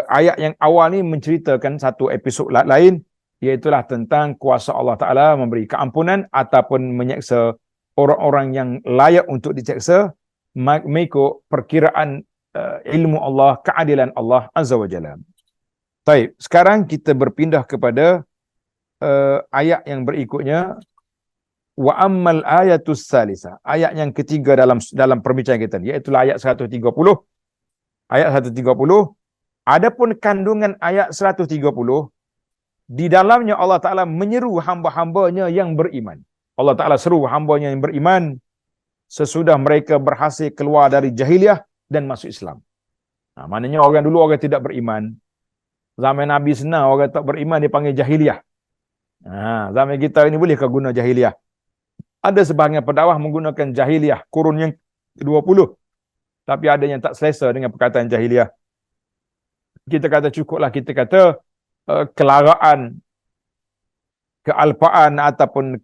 ayat yang awal ni menceritakan satu episod lain, iaitulah tentang kuasa Allah Ta'ala memberi keampunan ataupun menyeksa orang-orang yang layak untuk diseksa mengikut perkiraan ilmu Allah, keadilan Allah Azza wa Jalla. Baik, sekarang kita berpindah kepada ayat yang berikutnya. Wa ammal ayatus salisa, ayat yang ketiga dalam perbincangan kita, iaitu ayat 130. Ayat 130, adapun kandungan ayat 130, di dalamnya Allah Ta'ala menyeru hamba-hambanya yang beriman. Allah Ta'ala seru hambanya yang beriman sesudah mereka berhasil keluar dari jahiliah dan masuk Islam. Maknanya orang dulu orang tidak beriman. Zaman Nabi senang orang tak beriman dipanggil jahiliah. Zaman kita ini bolehkah guna jahiliah? Ada sebahagian pendakwah menggunakan jahiliah kurun yang ke-20. Tapi ada yang tak selesa dengan perkataan jahiliah. Kita kata cukuplah, kita kata kelaraan, kealpaan ataupun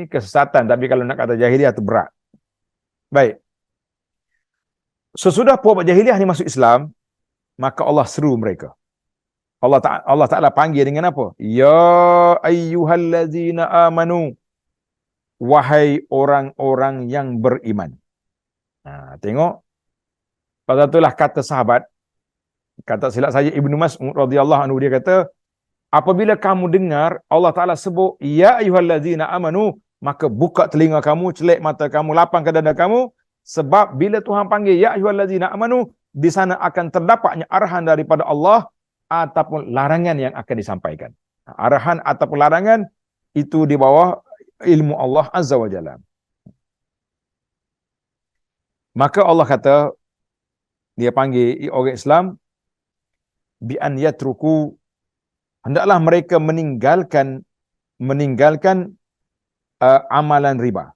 kesesatan. Tapi kalau nak kata jahiliah itu berat. Baik. Sesudah puak jahiliah ni masuk Islam, maka Allah seru mereka. Allah Ta'ala panggil dengan apa? Ya ayyuhallazina amanu. Wahai orang-orang yang beriman. Tengok. Pasal itulah kata sahabat, kata silap saya Ibnu Mas'ud radhiyallahu anhu, dia kata, apabila kamu dengar Allah Ta'ala sebut ya ayyuhallazina amanu, maka buka telinga kamu, celik mata kamu, lapangkan dada kamu, sebab bila Tuhan panggil ya ayyuhallazina amanu, di sana akan terdapatnya arahan daripada Allah ataupun larangan yang akan disampaikan. Arahan ataupun larangan itu di bawah ilmu Allah Azza wa Jalla. Maka Allah kata, dia panggil orang Islam, bi an yatruku, hendaklah mereka meninggalkan amalan riba.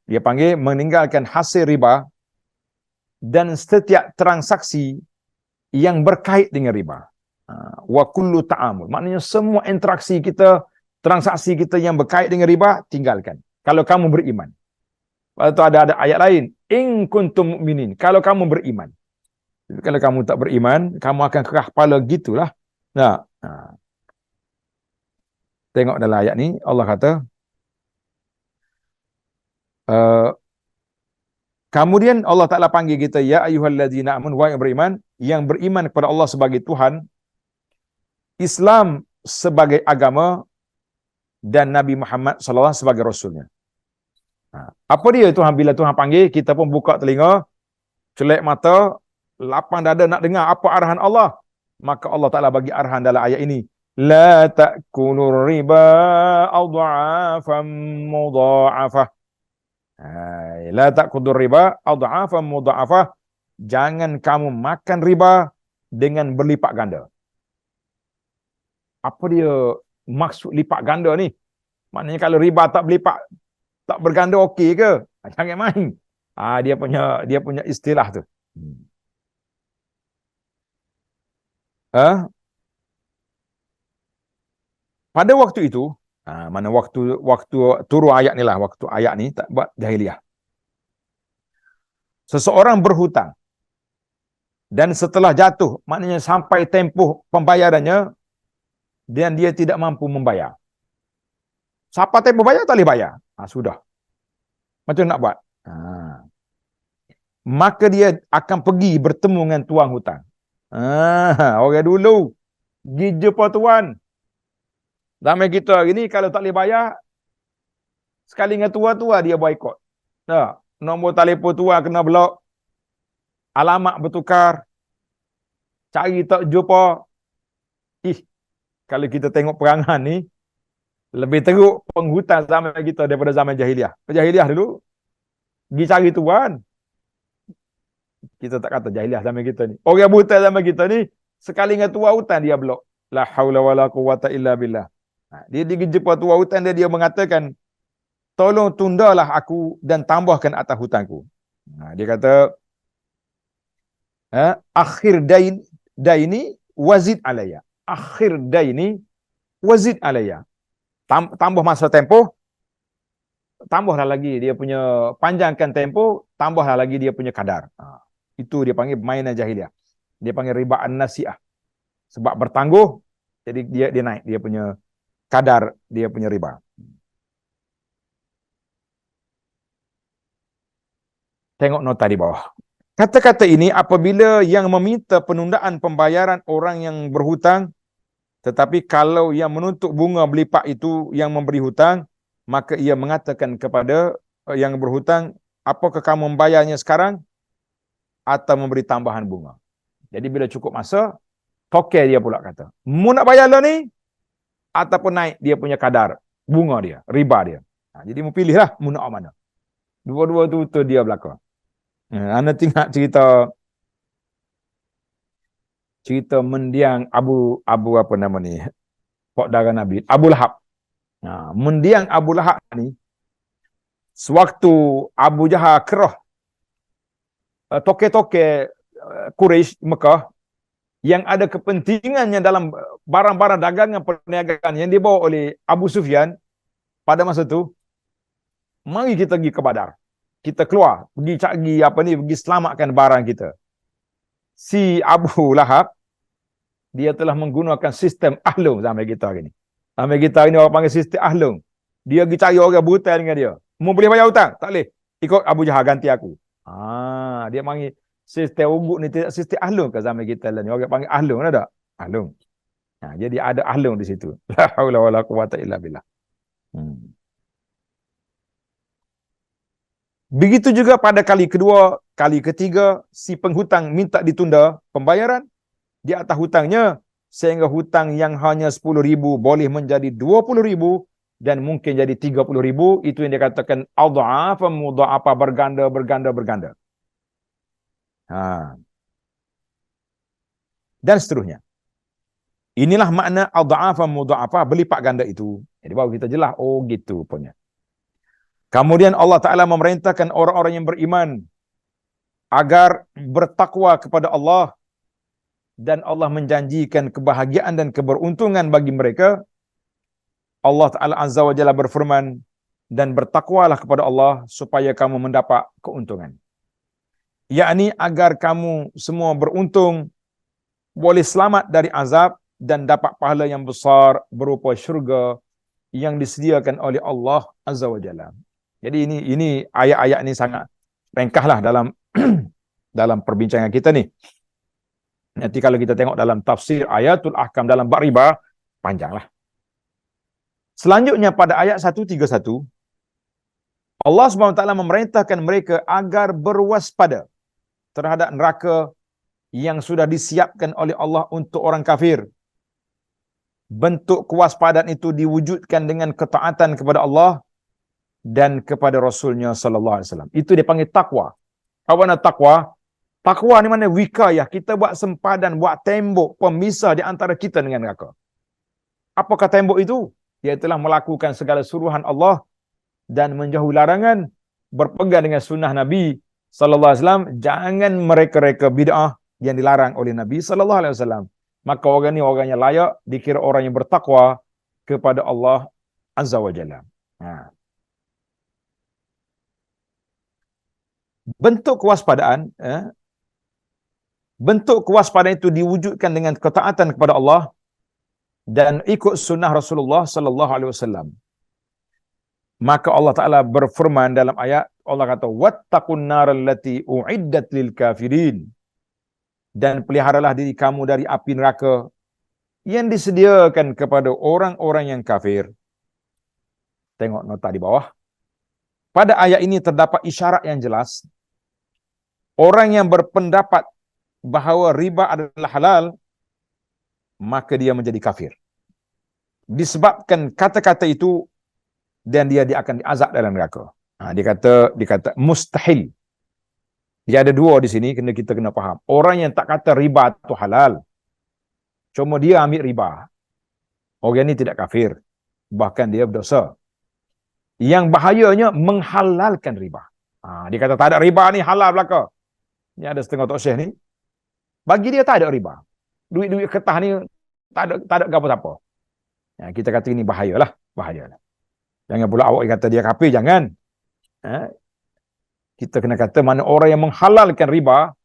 Dia panggil meninggalkan hasil riba dan setiap transaksi yang berkait dengan riba. Wa kullu ta'amul, maknanya semua interaksi kita, transaksi kita yang berkait dengan riba, tinggalkan. Kalau kamu beriman. Lepas itu ada ayat lain, in kuntum mu'minin, kalau kamu beriman. Kalau kamu tak beriman, kamu akan kerah kepala gitulah. Tengok dalam ayat ni, Allah kata, kemudian Allah Ta'ala panggil kita, ya ayyuhallazina amun, wahai yang beriman, yang beriman kepada Allah sebagai Tuhan, Islam sebagai agama, dan Nabi Muhammad SAW sebagai Rasulnya. Apa dia Tuhan? Bila Tuhan panggil, kita pun buka telinga, celik mata, lapang dada nak dengar apa arahan Allah. Maka Allah Ta'ala bagi arahan dalam ayat ini, la ta'kulur riba adha'afan mudha'afah. La ta'kulur riba adha'afan mudha'afah. Jangan kamu makan riba dengan berlipat ganda. Apa dia maksud lipat ganda ni? Maknanya kalau riba tak berlipat, tak berganda okey ke? Jangan main. Dia punya istilah tu. Pada waktu itu, mana waktu turun ayat ni lah, waktu ayat ni tak buat jahiliah. Seseorang berhutang dan setelah jatuh, maknanya sampai tempoh pembayarannya dan dia tidak mampu membayar. Siapa tempoh bayar tak boleh bayar. Sudah. Macam nak buat? Maka dia akan pergi bertemu dengan tuan hutang. Orang dulu pergi jumpa tuan. Zaman kita hari ni kalau tak boleh bayar, sekali dengan tua dia boikot. Nombor telefon tua kena blok. Alamat bertukar. Cari tak jumpa. Kalau kita tengok perangan ni, lebih teruk penghutang zaman kita daripada zaman jahiliah. Jahiliah dulu, pergi cari tuan. Kita tak kata jahiliah zaman kita ni. Orang buta zaman kita ni, sekali dengan tua hutang dia blok. La haula wala quwata illa billah. Dia jumpa tua hutang dia mengatakan, tolong tundalah aku dan tambahkan atas hutangku. Dia kata, akhir daini wazid alaya. Akhir daini wazid alaya. Tambah masa tempoh, tambahlah lagi dia punya, panjangkan tempoh, tambahlah lagi dia punya kadar. Itu dia panggil mainan jahiliah. Dia panggil riba an-nasi'ah. Sebab bertangguh, jadi dia naik dia punya kadar, dia punya riba. Tengok nota di bawah. Kata-kata ini apabila yang meminta penundaan pembayaran orang yang berhutang, tetapi kalau yang menuntut bunga berlipat itu yang memberi hutang, maka ia mengatakan kepada yang berhutang, apakah kamu membayarnya sekarang atau memberi tambahan bunga? Jadi bila cukup masa, tokek dia pula kata, mu nak bayar lah ni ataupun naik dia punya kadar bunga dia, riba dia. Jadi mu pilihlah mu nak mana. Dua-dua tu dia belaka. Anda tengok cerita mendiang Abu apa nama ni? Pak darah Nabi, Abu Lahab. Mendiang Abu Lahab ni sewaktu Abu Jahal kerah toke-toke Quraisy Mekah yang ada kepentingannya dalam barang-barang dagangan perniagaan yang dibawa oleh Abu Sufyan pada masa itu, mari kita pergi ke Badar. Kita keluar, pergi cari pergi selamatkan barang kita. Si Abu Lahab, dia telah menggunakan sistem ahlung sampai kita hari ni. Sampai kita hari ni orang panggil sistem ahlung. Dia pergi cari orang buta dengan dia. Mau boleh bayar hutang? Tak boleh. Ikut Abu Jahal ganti aku. Dia panggil sistem ugut ni tidak sistem ahlung ke zaman kita lah ni. Orang panggil ahlung ada tak? Ahlung. Jadi ada ahlung di situ. La haula wala quwata illa billah. Begitu juga pada kali kedua, kali ketiga, si penghutang minta ditunda pembayaran di atas hutangnya, sehingga hutang yang hanya 10,000 boleh menjadi 20,000 dan mungkin jadi 30,000. Itu yang dikatakan adha'afa mudha'afa, berganda. Dan seterusnya. Inilah makna adha'afa mudha'afa, berlipat ganda itu. Jadi baru kita jelas, oh gitu punya. Kemudian Allah Ta'ala memerintahkan orang-orang yang beriman agar bertakwa kepada Allah, dan Allah menjanjikan kebahagiaan dan keberuntungan bagi mereka. Allah Ta'ala Azza wa Jalla berfirman, dan bertakwalah kepada Allah supaya kamu mendapat keuntungan. Yakni agar kamu semua beruntung, boleh selamat dari azab dan dapat pahala yang besar berupa syurga yang disediakan oleh Allah Azza wa Jalla. Jadi ini ayat-ayat ini sangat ringkaslah dalam dalam perbincangan kita ni. Nanti kalau kita tengok dalam tafsir ayatul ahkam dalam bab riba, panjanglah. Selanjutnya pada ayat 131, Allah SWT memerintahkan mereka agar berwaspada terhadap neraka yang sudah disiapkan oleh Allah untuk orang kafir. Bentuk kewaspadaan itu diwujudkan dengan ketaatan kepada Allah dan kepada Rasulnya sallallahu alaihi wasallam. Itu dipanggil takwa. Apa makna takwa? Takwa ni mana wikayah, kita buat sempadan, buat tembok pemisah di antara kita dengan neraka. Apakah tembok itu? Dia telah melakukan segala suruhan Allah dan menjauhi larangan, berpegang dengan sunnah Nabi sallallahu alaihi wasallam, jangan mereka-reka bid'ah yang dilarang oleh Nabi sallallahu alaihi wasallam. Maka orang ni orang yang layak dikira orang yang bertakwa kepada Allah Azza wa Jalla. Bentuk kewaspadaan itu diwujudkan dengan ketaatan kepada Allah dan ikut sunnah Rasulullah sallallahu alaihi wasallam. Maka Allah Taala berfirman dalam ayat, Allah kata wattaqun naral lati uiddat lil kafirin, dan peliharalah diri kamu dari api neraka yang disediakan kepada orang-orang yang kafir. Tengok nota di bawah. Pada ayat ini terdapat isyarat yang jelas. Orang yang berpendapat bahawa riba adalah halal, maka dia menjadi kafir. Disebabkan kata-kata itu, dan dia akan diazab dalam neraka. Dia kata mustahil. Dia ada dua di sini, kita kena faham. Orang yang tak kata riba itu halal, cuma dia ambil riba, orang ini tidak kafir, bahkan dia berdosa. Yang bahayanya menghalalkan riba. Dia kata tak ada riba ni halal belaka. Ni ada setengah tok syekh ni, bagi dia tak ada riba. Duit-duit kertas ni tak ada apa-apa. Kita kata ini bahayalah. Jangan pula awak kata dia kafir, jangan. Kita kena kata mana orang yang menghalalkan riba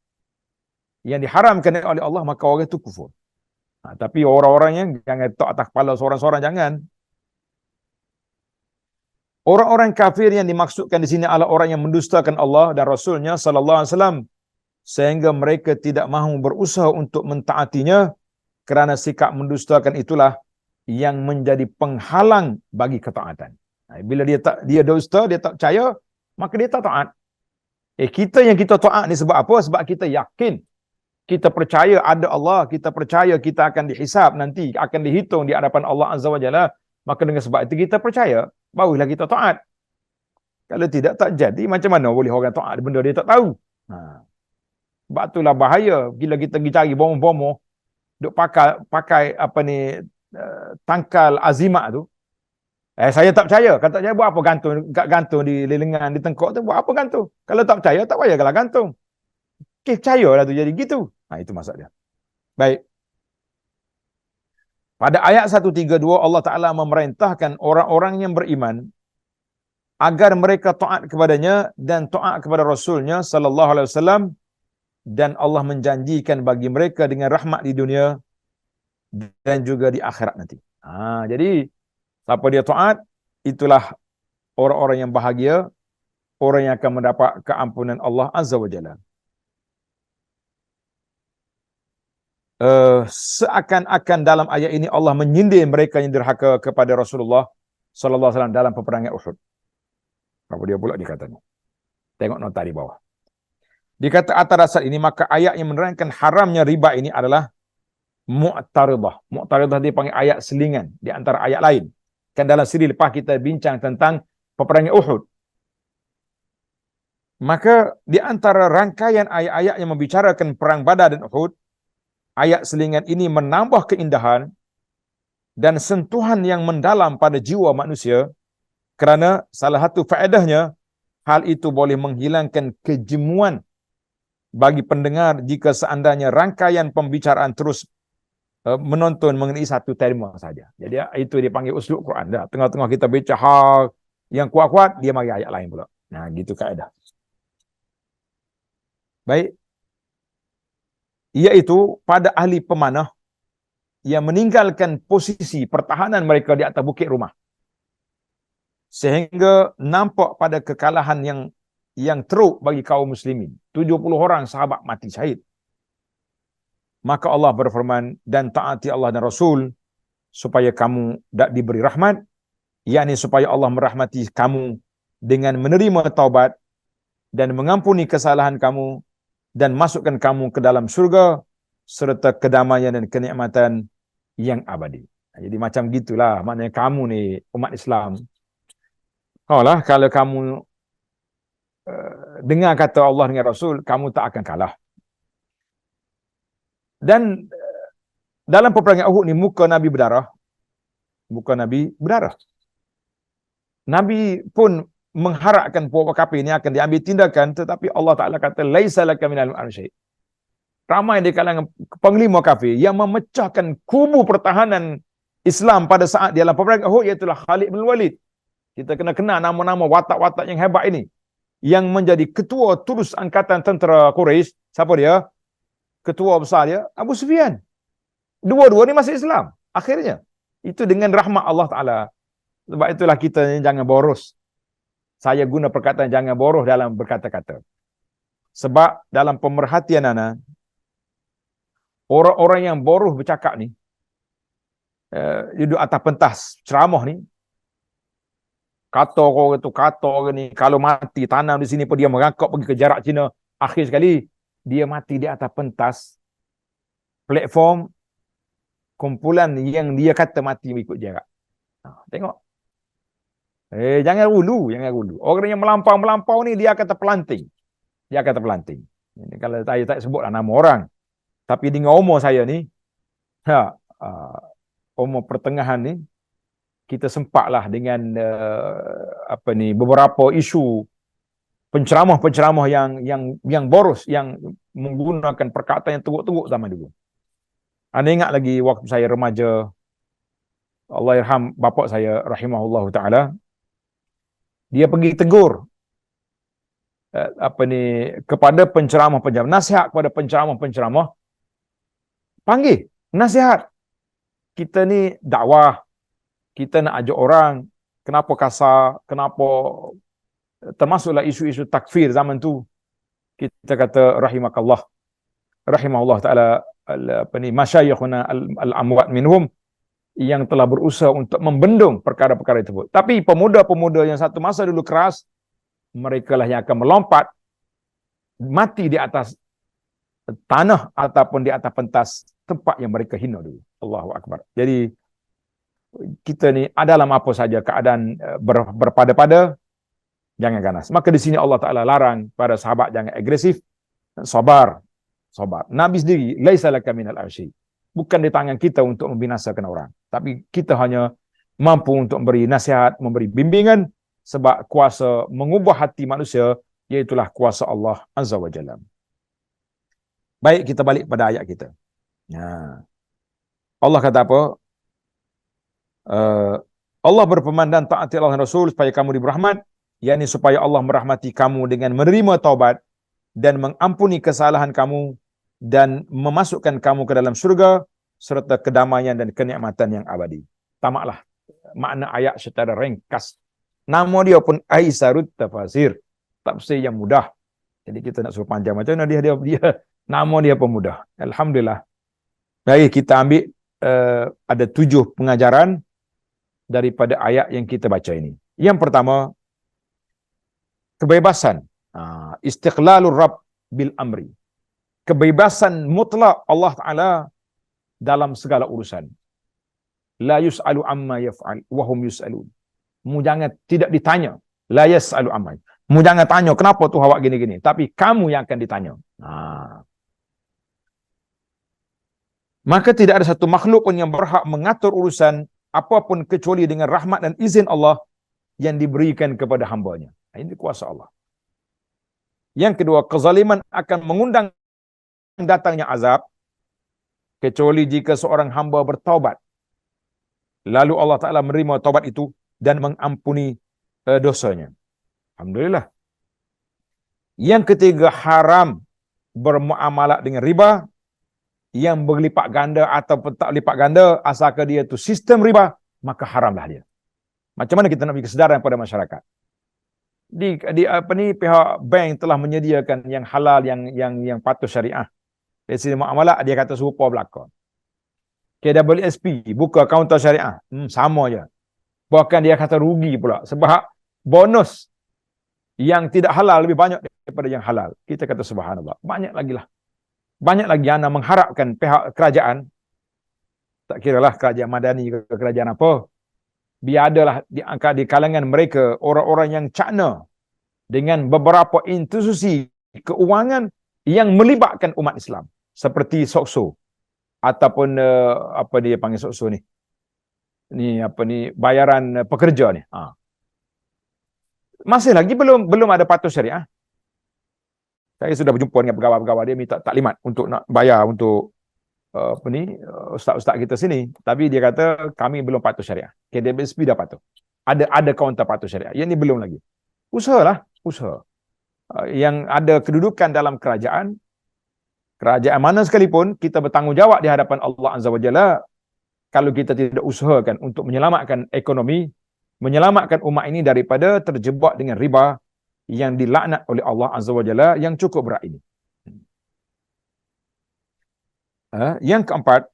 yang diharamkan oleh Allah, maka orang itu kufur. Tapi orang-orang yang jangan letak atas kepala seorang-seorang, jangan. Orang-orang kafir yang dimaksudkan di sini adalah orang yang mendustakan Allah dan Rasulnya sallallahu alaihi wasallam, sehingga mereka tidak mahu berusaha untuk mentaatinya, kerana sikap mendustakan itulah yang menjadi penghalang bagi ketaatan. Bila dia dusta, dia tak percaya, maka dia tak taat. Kita yang kita taat ni sebab apa? Sebab kita yakin, kita percaya ada Allah, kita percaya kita akan dihisab nanti, akan dihitung di hadapan Allah Azza wa Jalla. Maka dengan sebab itu kita percaya, barulah kita taat. Kalau tidak, tak jadi. Macam mana boleh orang taat benda dia tak tahu? Ha. Sebab itulah bahaya bila kita pergi cari bomoh-bomoh, duk pakai apa ni, tangkal azimat tu. Saya tak percaya. Kalau tak percaya, buat apa gantung di lengan, di tengkok tu? Buat apa gantung? Kalau tak percaya, tak payah kalau gantung. Okay, percayalah tu jadi gitu. Itu maksud dia. Baik. Pada ayat 132, Allah Ta'ala memerintahkan orang-orang yang beriman agar mereka taat kepadanya dan taat kepada Rasulnya sallallahu alaihi wasallam, dan Allah menjanjikan bagi mereka dengan rahmat di dunia dan juga di akhirat nanti. Jadi siapa dia taat, itulah orang-orang yang bahagia, orang yang akan mendapat keampunan Allah Azza wa Jalla. Seakan-akan dalam ayat ini Allah menyindir mereka yang derhaka kepada Rasulullah sallallahu alaihi wasallam dalam peperangan Uhud. Apa dia pula dikatanya? Tengok nota di bawah. Dikata atas dasar ini, maka ayat yang menerangkan haramnya riba ini adalah mu'taridah. Mu'taridah dipanggil ayat selingan di antara ayat lain. Kan dalam siri lepas kita bincang tentang peperangan Uhud. Maka di antara rangkaian ayat-ayat yang membicarakan perang Badar dan Uhud, ayat selingan ini menambah keindahan dan sentuhan yang mendalam pada jiwa manusia, kerana salah satu faedahnya, hal itu boleh menghilangkan kejemuan bagi pendengar jika seandainya rangkaian pembicaraan terus menonton mengenai satu tema saja. Jadi itu dipanggil uslub Quran. Dah, tengah-tengah kita baca hal yang kuat-kuat, dia mari ayat lain pula. Gitu kaedah. Baik. Iaitu pada ahli pemanah yang meninggalkan posisi pertahanan mereka di atas bukit rumah, sehingga nampak pada kekalahan yang teruk bagi kaum muslimin. 70 orang sahabat mati syahid. Maka Allah berfirman, dan taati Allah dan Rasul supaya kamu tak diberi rahmat, yakni supaya Allah merahmati kamu dengan menerima taubat dan mengampuni kesalahan kamu dan masukkan kamu ke dalam surga serta kedamaian dan kenikmatan yang abadi. Jadi macam gitulah maknanya kamu ni umat Islam. Kalau kamu dengar kata Allah dengan Rasul, kamu tak akan kalah. Dan dalam peperangan Uhud ni, muka Nabi berdarah. Nabi pun mengharapkan puak kafir ni akan diambil tindakan, tetapi Allah Ta'ala kata, laisa laka minal amri syai'. Ramai di kalangan penglima kafir yang memecahkan kubu pertahanan Islam pada saat dalam peperangan Uhud, iaitu Khalid bin Walid. Kita kena kenal nama-nama watak-watak yang hebat ini. Yang menjadi ketua terus angkatan tentera Quraisy. Siapa dia? Ketua besar dia, Abu Sufyan. Dua-dua ni masih Islam. Akhirnya. Itu dengan rahmat Allah Ta'ala. Sebab itulah kita jangan boros. Saya guna perkataan jangan boros dalam berkata-kata. Sebab dalam pemerhatian ana, orang-orang yang boros bercakap ni, duduk atas pentas ceramah ni, kata orang ni, kalau mati tanam di sini pun dia merangkak pergi ke jarak Cina. Akhir sekali, dia mati di atas pentas platform kumpulan yang dia kata mati ikut jarak. Tengok. Jangan rulu. Orang yang melampau ni dia akan terpelanting. Ini kalau saya tak sebutlah nama orang. Tapi dengan umur saya ni, umur pertengahan ni, kita sempatlah dengan beberapa isu penceramah-penceramah yang boros, yang menggunakan perkataan yang teruk-teruk zaman dulu. Anda ingat lagi waktu saya remaja, Allahyarham bapa saya rahimahullah taala, dia pergi tegur kepada penceramah-penceramah, nasihat kepada penceramah-penceramah, panggil nasihat. Kita ni dakwah, kita nak ajak orang, kenapa kasar, kenapa, termasuklah isu-isu takfir zaman tu. Kita kata rahimahullah taala masyayikhuna al-amwat minhum, yang telah berusaha untuk membendung perkara-perkara tersebut. Tapi pemuda-pemuda yang satu masa dulu keras, mereka lah yang akan melompat mati di atas tanah ataupun di atas pentas tempat yang mereka hina dulu. Allahu Akbar. Jadi kita ni dalam apa saja keadaan berpada-pada, jangan ganas. Maka di sini Allah Ta'ala larang para sahabat jangan agresif, sabar. Sabar. Nabi sendiri, laisa laka minal amri. Bukan di tangan kita untuk membinasakan orang, tapi kita hanya mampu untuk memberi nasihat, memberi bimbingan, sebab kuasa mengubah hati manusia iaitulah kuasa Allah Azza wa Jalla. Baik, kita balik pada ayat kita. Allah kata apa? Allah berfirman, dan taati Allah dan Rasul supaya kamu diberi rahmat, yakni supaya Allah merahmati kamu dengan menerima taubat dan mengampuni kesalahan kamu dan memasukkan kamu ke dalam surga serta kedamaian dan kenikmatan yang abadi. Tamaklah makna ayat secara ringkas. Nama dia pun Aisarut Tafasir, tafsir yang mudah. Jadi kita nak suruh panjang macam mana dia nama dia pemudah. Alhamdulillah. Baik, kita ambil ada 7 pengajaran daripada ayat yang kita baca ini. Yang pertama, kebebasan. Istiqlalur Rabb bil amri. Kebebasan mutlak Allah Ta'ala dalam segala urusan. La yus'alu amma yaf'al wa hum yus'alun. Mu jangan tidak ditanya. La yas'alu amma. Mu jangan tanya kenapa tu awak gini-gini, tapi kamu yang akan ditanya. Maka tidak ada satu makhluk pun yang berhak mengatur urusan apapun kecuali dengan rahmat dan izin Allah yang diberikan kepada hamba-Nya. Ini kuasa Allah. Yang kedua, kezaliman akan mengundang datangnya azab kecuali jika seorang hamba bertaubat. Lalu Allah Ta'ala menerima taubat itu dan mengampuni dosanya. Alhamdulillah. Yang ketiga, haram bermuamalah dengan riba yang berlipat ganda ataupun tak lipat ganda, asalkan dia tu sistem riba, maka haramlah dia. Macam mana kita nak beri kesedaran pada masyarakat? Pihak bank telah menyediakan yang halal, yang patuh syariah. Dari sini muamalah dia kata serupa belaka. KWSP buka kaunter syariah, sama je. Bahkan dia kata rugi pula sebab bonus yang tidak halal lebih banyak daripada yang halal. Kita kata subhanallah. Banyak lagi lah. Banyak lagi yang mengharapkan pihak kerajaan, tak kiralah kerajaan madani ke kerajaan apa, biar adalah di kalangan mereka orang-orang yang cakna dengan beberapa institusi keuangan yang melibatkan umat Islam seperti SOKSO ataupun apa dia panggil SOKSO ni, bayaran pekerja ni. Masih lagi belum ada patuh syariah. Saya sudah berjumpa dengan pegawai-pegawai, dia minta taklimat untuk nak bayar untuk ustaz-ustaz kita sini, tapi dia kata kami belum patuh syariah. KWSP dah patuh. Ada kaunter patuh syariah. Yang ni belum lagi. Usaha. Yang ada kedudukan dalam kerajaan mana sekalipun, kita bertanggungjawab di hadapan Allah Azza wa Jalla kalau kita tidak usahakan untuk menyelamatkan ekonomi, menyelamatkan umat ini daripada terjebak dengan riba yang dilaknat oleh Allah Azza wa Jalla yang cukup berat ini. Yang keempat,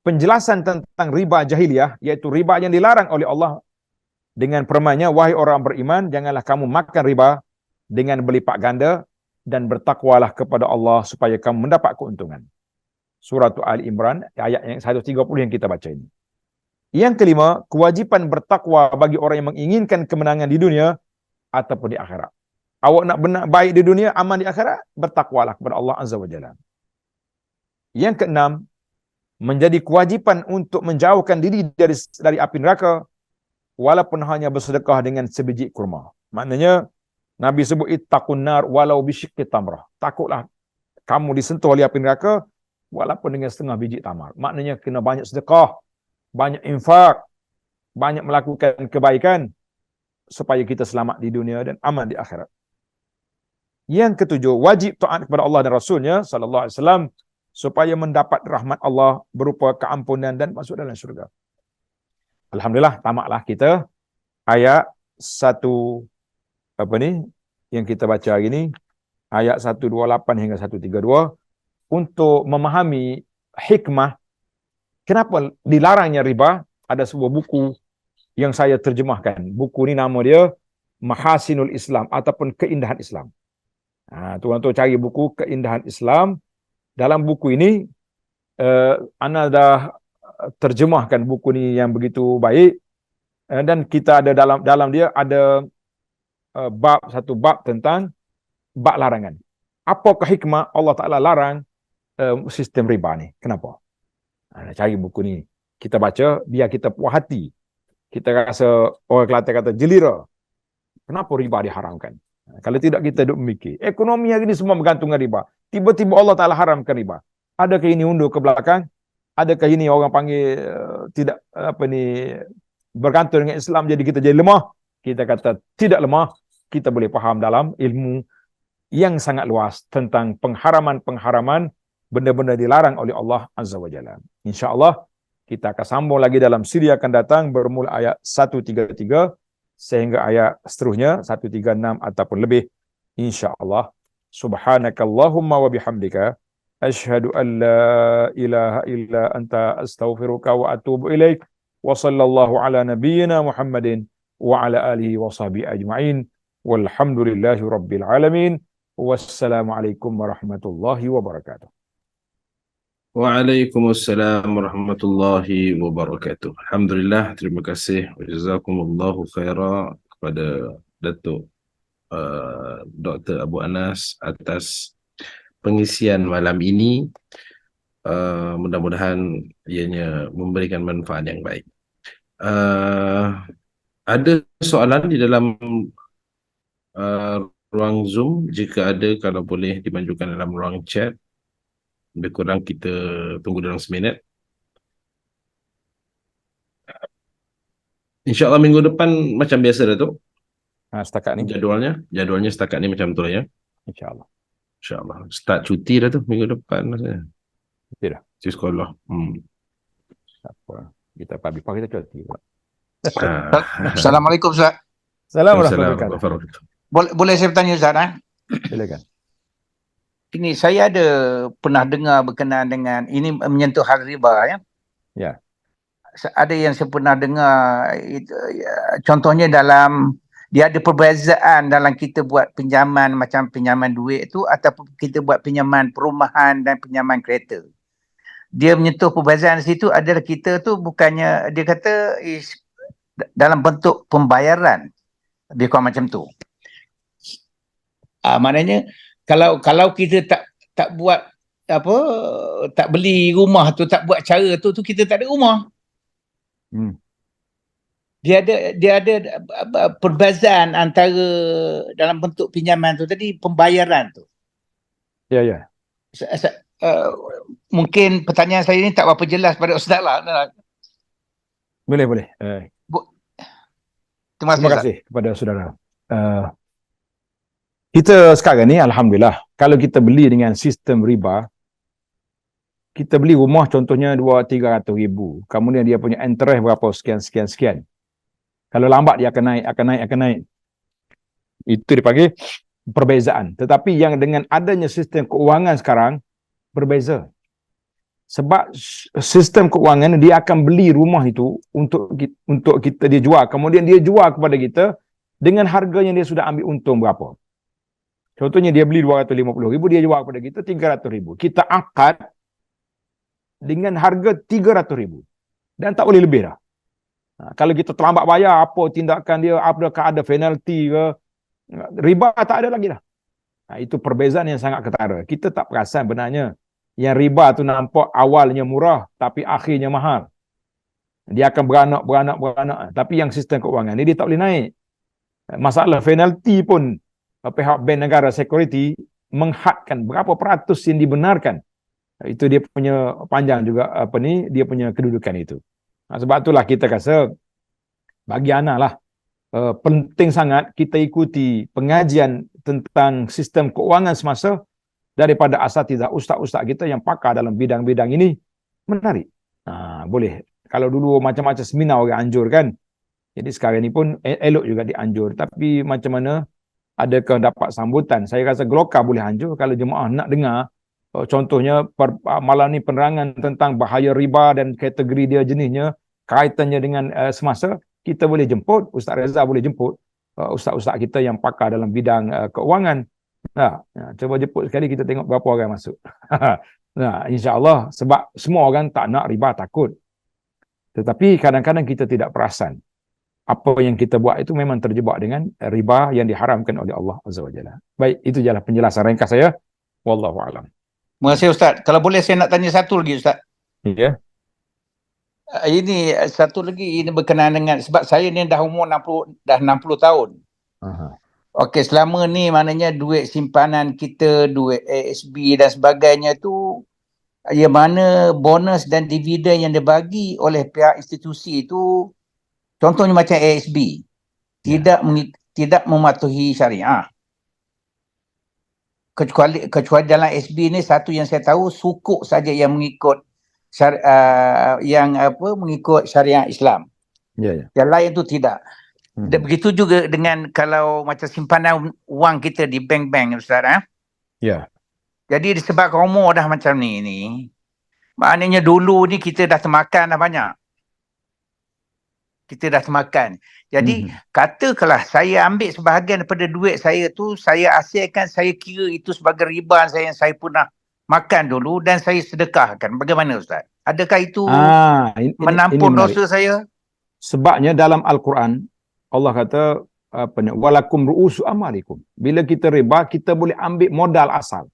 penjelasan tentang riba jahiliyah, iaitu riba yang dilarang oleh Allah dengan firman-Nya, wahai orang beriman, janganlah kamu makan riba dengan berlipat ganda dan bertakwalah kepada Allah supaya kamu mendapat keuntungan. Surah Ali Imran ayat yang 130 yang kita baca ini. Yang kelima, kewajipan bertakwa bagi orang yang menginginkan kemenangan di dunia ataupun di akhirat. Awak nak benar baik di dunia, aman di akhirat, bertakwalah kepada Allah Azza wa Jalla. Yang keenam, menjadi kewajipan untuk menjauhkan diri dari api neraka walaupun hanya bersedekah dengan sebiji kurma. Maknanya Nabi sebut ittaqun nar walau bisyiqqi tamrah. Takutlah kamu disentuh oleh api neraka walaupun dengan setengah biji tamar. Maknanya kena banyak sedekah, banyak infak, banyak melakukan kebaikan supaya kita selamat di dunia dan aman di akhirat. Yang ketujuh, wajib taat kepada Allah dan Rasul-Nya sallallahu alaihi wasallam supaya mendapat rahmat Allah berupa keampunan dan masuk dalam syurga. Alhamdulillah, tamatlah kita ayat 1 yang kita baca hari ini, ayat 128 hingga 132, untuk memahami hikmah kenapa dilarangnya riba. Ada sebuah buku yang saya terjemahkan. Buku ni nama dia Mahasinul Islam ataupun Keindahan Islam. Tuan-tuan cari buku Keindahan Islam. Dalam buku ini ana dah terjemahkan buku ni yang begitu baik, dan kita ada dalam dia ada satu bab tentang bab larangan. Apakah hikmah Allah Ta'ala larang sistem riba ni? Kenapa? Cari buku ni. Kita baca, biar kita puas hati. Kita rasa, orang Kelantan kata jelira. Kenapa riba diharamkan? Kalau tidak kita duduk memikir. Ekonomi hari ini semua bergantung dengan riba. Tiba-tiba Allah Ta'ala haramkan riba. Adakah ini undur ke belakang? Adakah ini orang panggil tidak bergantung dengan Islam jadi kita jadi lemah? Kita kata tidak lemah. Kita boleh faham dalam ilmu yang sangat luas tentang pengharaman-pengharaman benda-benda dilarang oleh Allah Azza wa Jalla. InsyaAllah kita akan sambung lagi dalam siri akan datang bermula ayat 133 sehingga ayat seterusnya 136 ataupun lebih, insya-Allah. Subhanakallahumma wa bihamdika asyhadu an la ilaha illa anta astaghfiruka wa atubu ilaik. Wa sallallahu ala nabiyyina Muhammadin wa ala alihi wa sahbihi ajma'in. Walhamdulillahi rabbil alamin. Wassalamualaikum warahmatullahi wabarakatuh. Waalaikumsalam warahmatullahi wabarakatuh. Alhamdulillah, terima kasih. Jazakumullahu khaira kepada Datuk Dr. Abu Anas atas pengisian malam ini. Mudah-mudahan ianya memberikan manfaat yang baik. Ada soalan di dalam ruang Zoom? Jika ada, kalau boleh dimajukan dalam ruang chat. Lebih kurang kita tunggu dalam seminit. InsyaAllah minggu depan macam biasa dah tu. Setakat ni. Jadualnya setakat ni macam tu lah ya. InsyaAllah. InsyaAllah. Start cuti dah tu minggu depan rasanya. Cuti dah. Cuti sekolah. Apa? Kita pagi kita cuti. Assalamualaikum Ustaz. Assalamualaikum. Boleh saya bertanya Ustaz? Silakan. Ini saya ada pernah dengar berkenaan dengan ini menyentuh hal riba ya. Ya. Ada yang saya pernah dengar itu, contohnya dalam dia ada perbezaan dalam kita buat pinjaman macam pinjaman duit tu ataupun kita buat pinjaman perumahan dan pinjaman kereta. Dia menyentuh perbezaan di situ adalah kita tu bukannya dia kata dalam bentuk pembayaran. Lebih kurang macam tu. Maknanya kalau kita tak buat apa, tak beli rumah tu, tak buat cara tu kita tak ada rumah. Dia ada perbezaan antara dalam bentuk pinjaman tu tadi, pembayaran tu. Ya. Mungkin pertanyaan saya ni tak berapa jelas pada Ustaz lah. Boleh. Terima kasih kepada saudara. Kita sekarang ni alhamdulillah, kalau kita beli dengan sistem riba, kita beli rumah contohnya 200-300 ribu, kemudian dia punya interest berapa sekian. Kalau lambat dia akan naik. Itu dipanggil perbezaan. Tetapi yang dengan adanya sistem keuangan sekarang berbeza. Sebab sistem keuangan dia akan beli rumah itu untuk kita dia jual, kemudian dia jual kepada kita dengan harga yang dia sudah ambil untung berapa. Contohnya dia beli 250 ribu, dia jual kepada kita 300 ribu. Kita akad dengan harga 300 ribu. Dan tak boleh lebih dah. Kalau kita terlambat bayar, apa tindakan dia, apakah ada penalti ke, riba tak ada lagi dah. Itu perbezaan yang sangat ketara. Kita tak perasan benarnya yang riba tu nampak awalnya murah, tapi akhirnya mahal. Dia akan beranak. Tapi yang sistem keuangan ni dia tak boleh naik. Masalah penalti pun pihak bank negara security menghadkan berapa peratus yang dibenarkan. Itu dia punya panjang juga dia punya kedudukan itu. Sebab itulah kita rasa bagi anak lah penting sangat kita ikuti pengajian tentang sistem keuangan semasa daripada asatidzah ustaz-ustaz kita yang pakar dalam bidang-bidang ini. Menarik. Boleh. Kalau dulu macam-macam seminar orang anjurkan. Jadi sekarang ni pun elok juga dianjur. Tapi macam mana adakah dapat sambutan? Saya rasa Gelokar boleh anjur kalau jemaah nak dengar. Contohnya malam ni penerangan tentang bahaya riba dan kategori dia, jenisnya, kaitannya dengan semasa, kita boleh jemput, Ustaz Reza boleh jemput ustaz-ustaz kita yang pakar dalam bidang keuangan. Cuba jemput sekali, kita tengok berapa orang masuk. InsyaAllah, sebab semua orang tak nak riba, takut. Tetapi kadang-kadang kita tidak perasan. apa yang kita buat itu memang terjebak dengan riba yang diharamkan oleh Allah Azza wa Jalla. Baik, itu jelah penjelasan ringkas saya. Wallahu a'lam. Terima kasih Ustaz. Kalau boleh saya nak tanya satu lagi Ustaz. Ya. Ini satu lagi, ini berkenaan dengan, sebab saya ni dah umur 60 tahun. Aha. Okey, selama ni maknanya duit simpanan kita, duit ASB dan sebagainya tu, yang mana bonus dan dividen yang dibagi oleh pihak institusi tu, contohnya macam ASB, tidak mematuhi syariah. Kecuali dalam ASB ni, satu yang saya tahu, sukuk saja yang mengikut mengikut syariah Islam. Ya. Yang lain tu tidak. Dan begitu juga dengan kalau macam simpanan wang kita di bank-bank Ustaz. Ya. Jadi disebabkan umur dah macam ni, maknanya dulu ni kita dah termakan dah banyak. Kita dah termakan. Jadi katakanlah saya ambil sebahagian daripada duit saya tu, saya hasilkan, saya kira itu sebagai riba yang saya pernah makan dulu dan saya sedekahkan. Bagaimana Ustaz? Adakah itu menampung dosa saya? Sebabnya dalam Al-Quran Allah kata walakum ru'usu amalikum. Bila kita riba, kita boleh ambil modal asal.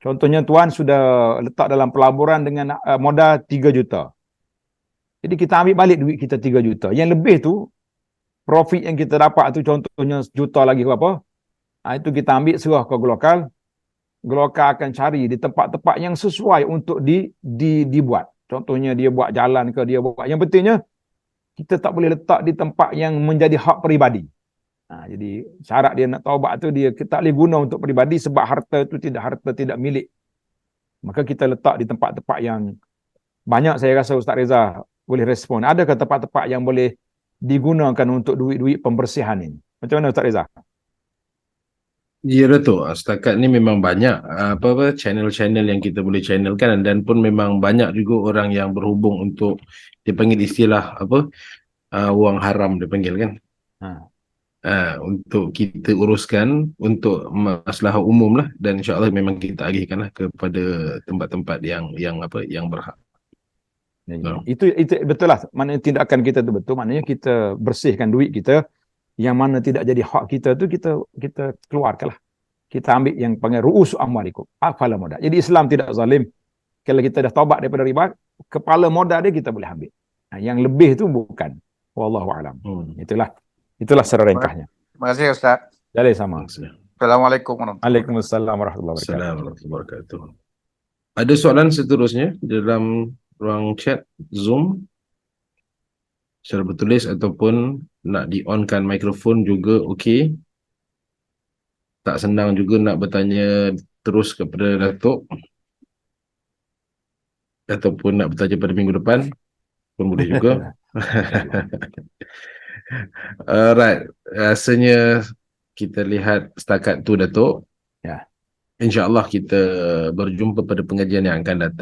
Contohnya tuan sudah letak dalam pelaburan dengan modal 3 juta. Jadi kita ambil balik duit kita 3 juta. Yang lebih tu, profit yang kita dapat tu contohnya juta lagi ke apa, itu kita ambil serah ke Glokal. Glokal akan cari di tempat-tempat yang sesuai untuk dibuat. Contohnya dia buat jalan ke, dia buat. Yang pentingnya, kita tak boleh letak di tempat yang menjadi hak peribadi. Jadi syarat dia nak taubat tu, dia tak boleh guna untuk peribadi sebab harta tidak milik. Maka kita letak di tempat-tempat yang banyak. Saya rasa Ustaz Reza boleh respon. Adakah tempat-tempat yang boleh digunakan untuk duit-duit pembersihan ini? Macam mana Ustaz Reza? Ya Dato', setakat ni memang banyak channel-channel yang kita boleh channelkan, dan pun memang banyak juga orang yang berhubung untuk dipanggil istilah wang haram dipanggil kan. Untuk kita uruskan untuk masalah umum lah, dan insya-Allah memang kita agihkanlah kepada tempat-tempat yang berhak. Itu betul lah. Maknanya tindakan kita tu betul. Maknanya kita bersihkan duit kita yang mana tidak jadi hak kita tu, kita keluarkanlah. Kita ambil yang panggil ru'us amwalikum, kepala modal. Jadi Islam tidak zalim. Kalau kita dah taubat daripada riba, kepala modal dia kita boleh ambil. Yang lebih tu bukan. Wallahu a'lam. Itulah secara ringkasnya. Terima kasih Ustaz. Jadi sama. Assalamualaikum warahmatullahi wabarakatuh. Waalaikumsalam warahmatullahi wabarakatuh. Assalamualaikum warahmatullahi wabarakatuh. Ada soalan seterusnya dalam ruang chat Zoom secara bertulis ataupun nak di-onkan mikrofon juga okey. Tak senang juga nak bertanya terus kepada Datuk ataupun nak bertanya pada minggu depan pun boleh juga. Alright, rasanya kita lihat setakat tu Datuk. Ya. InsyaAllah kita berjumpa pada pengajian yang akan datang.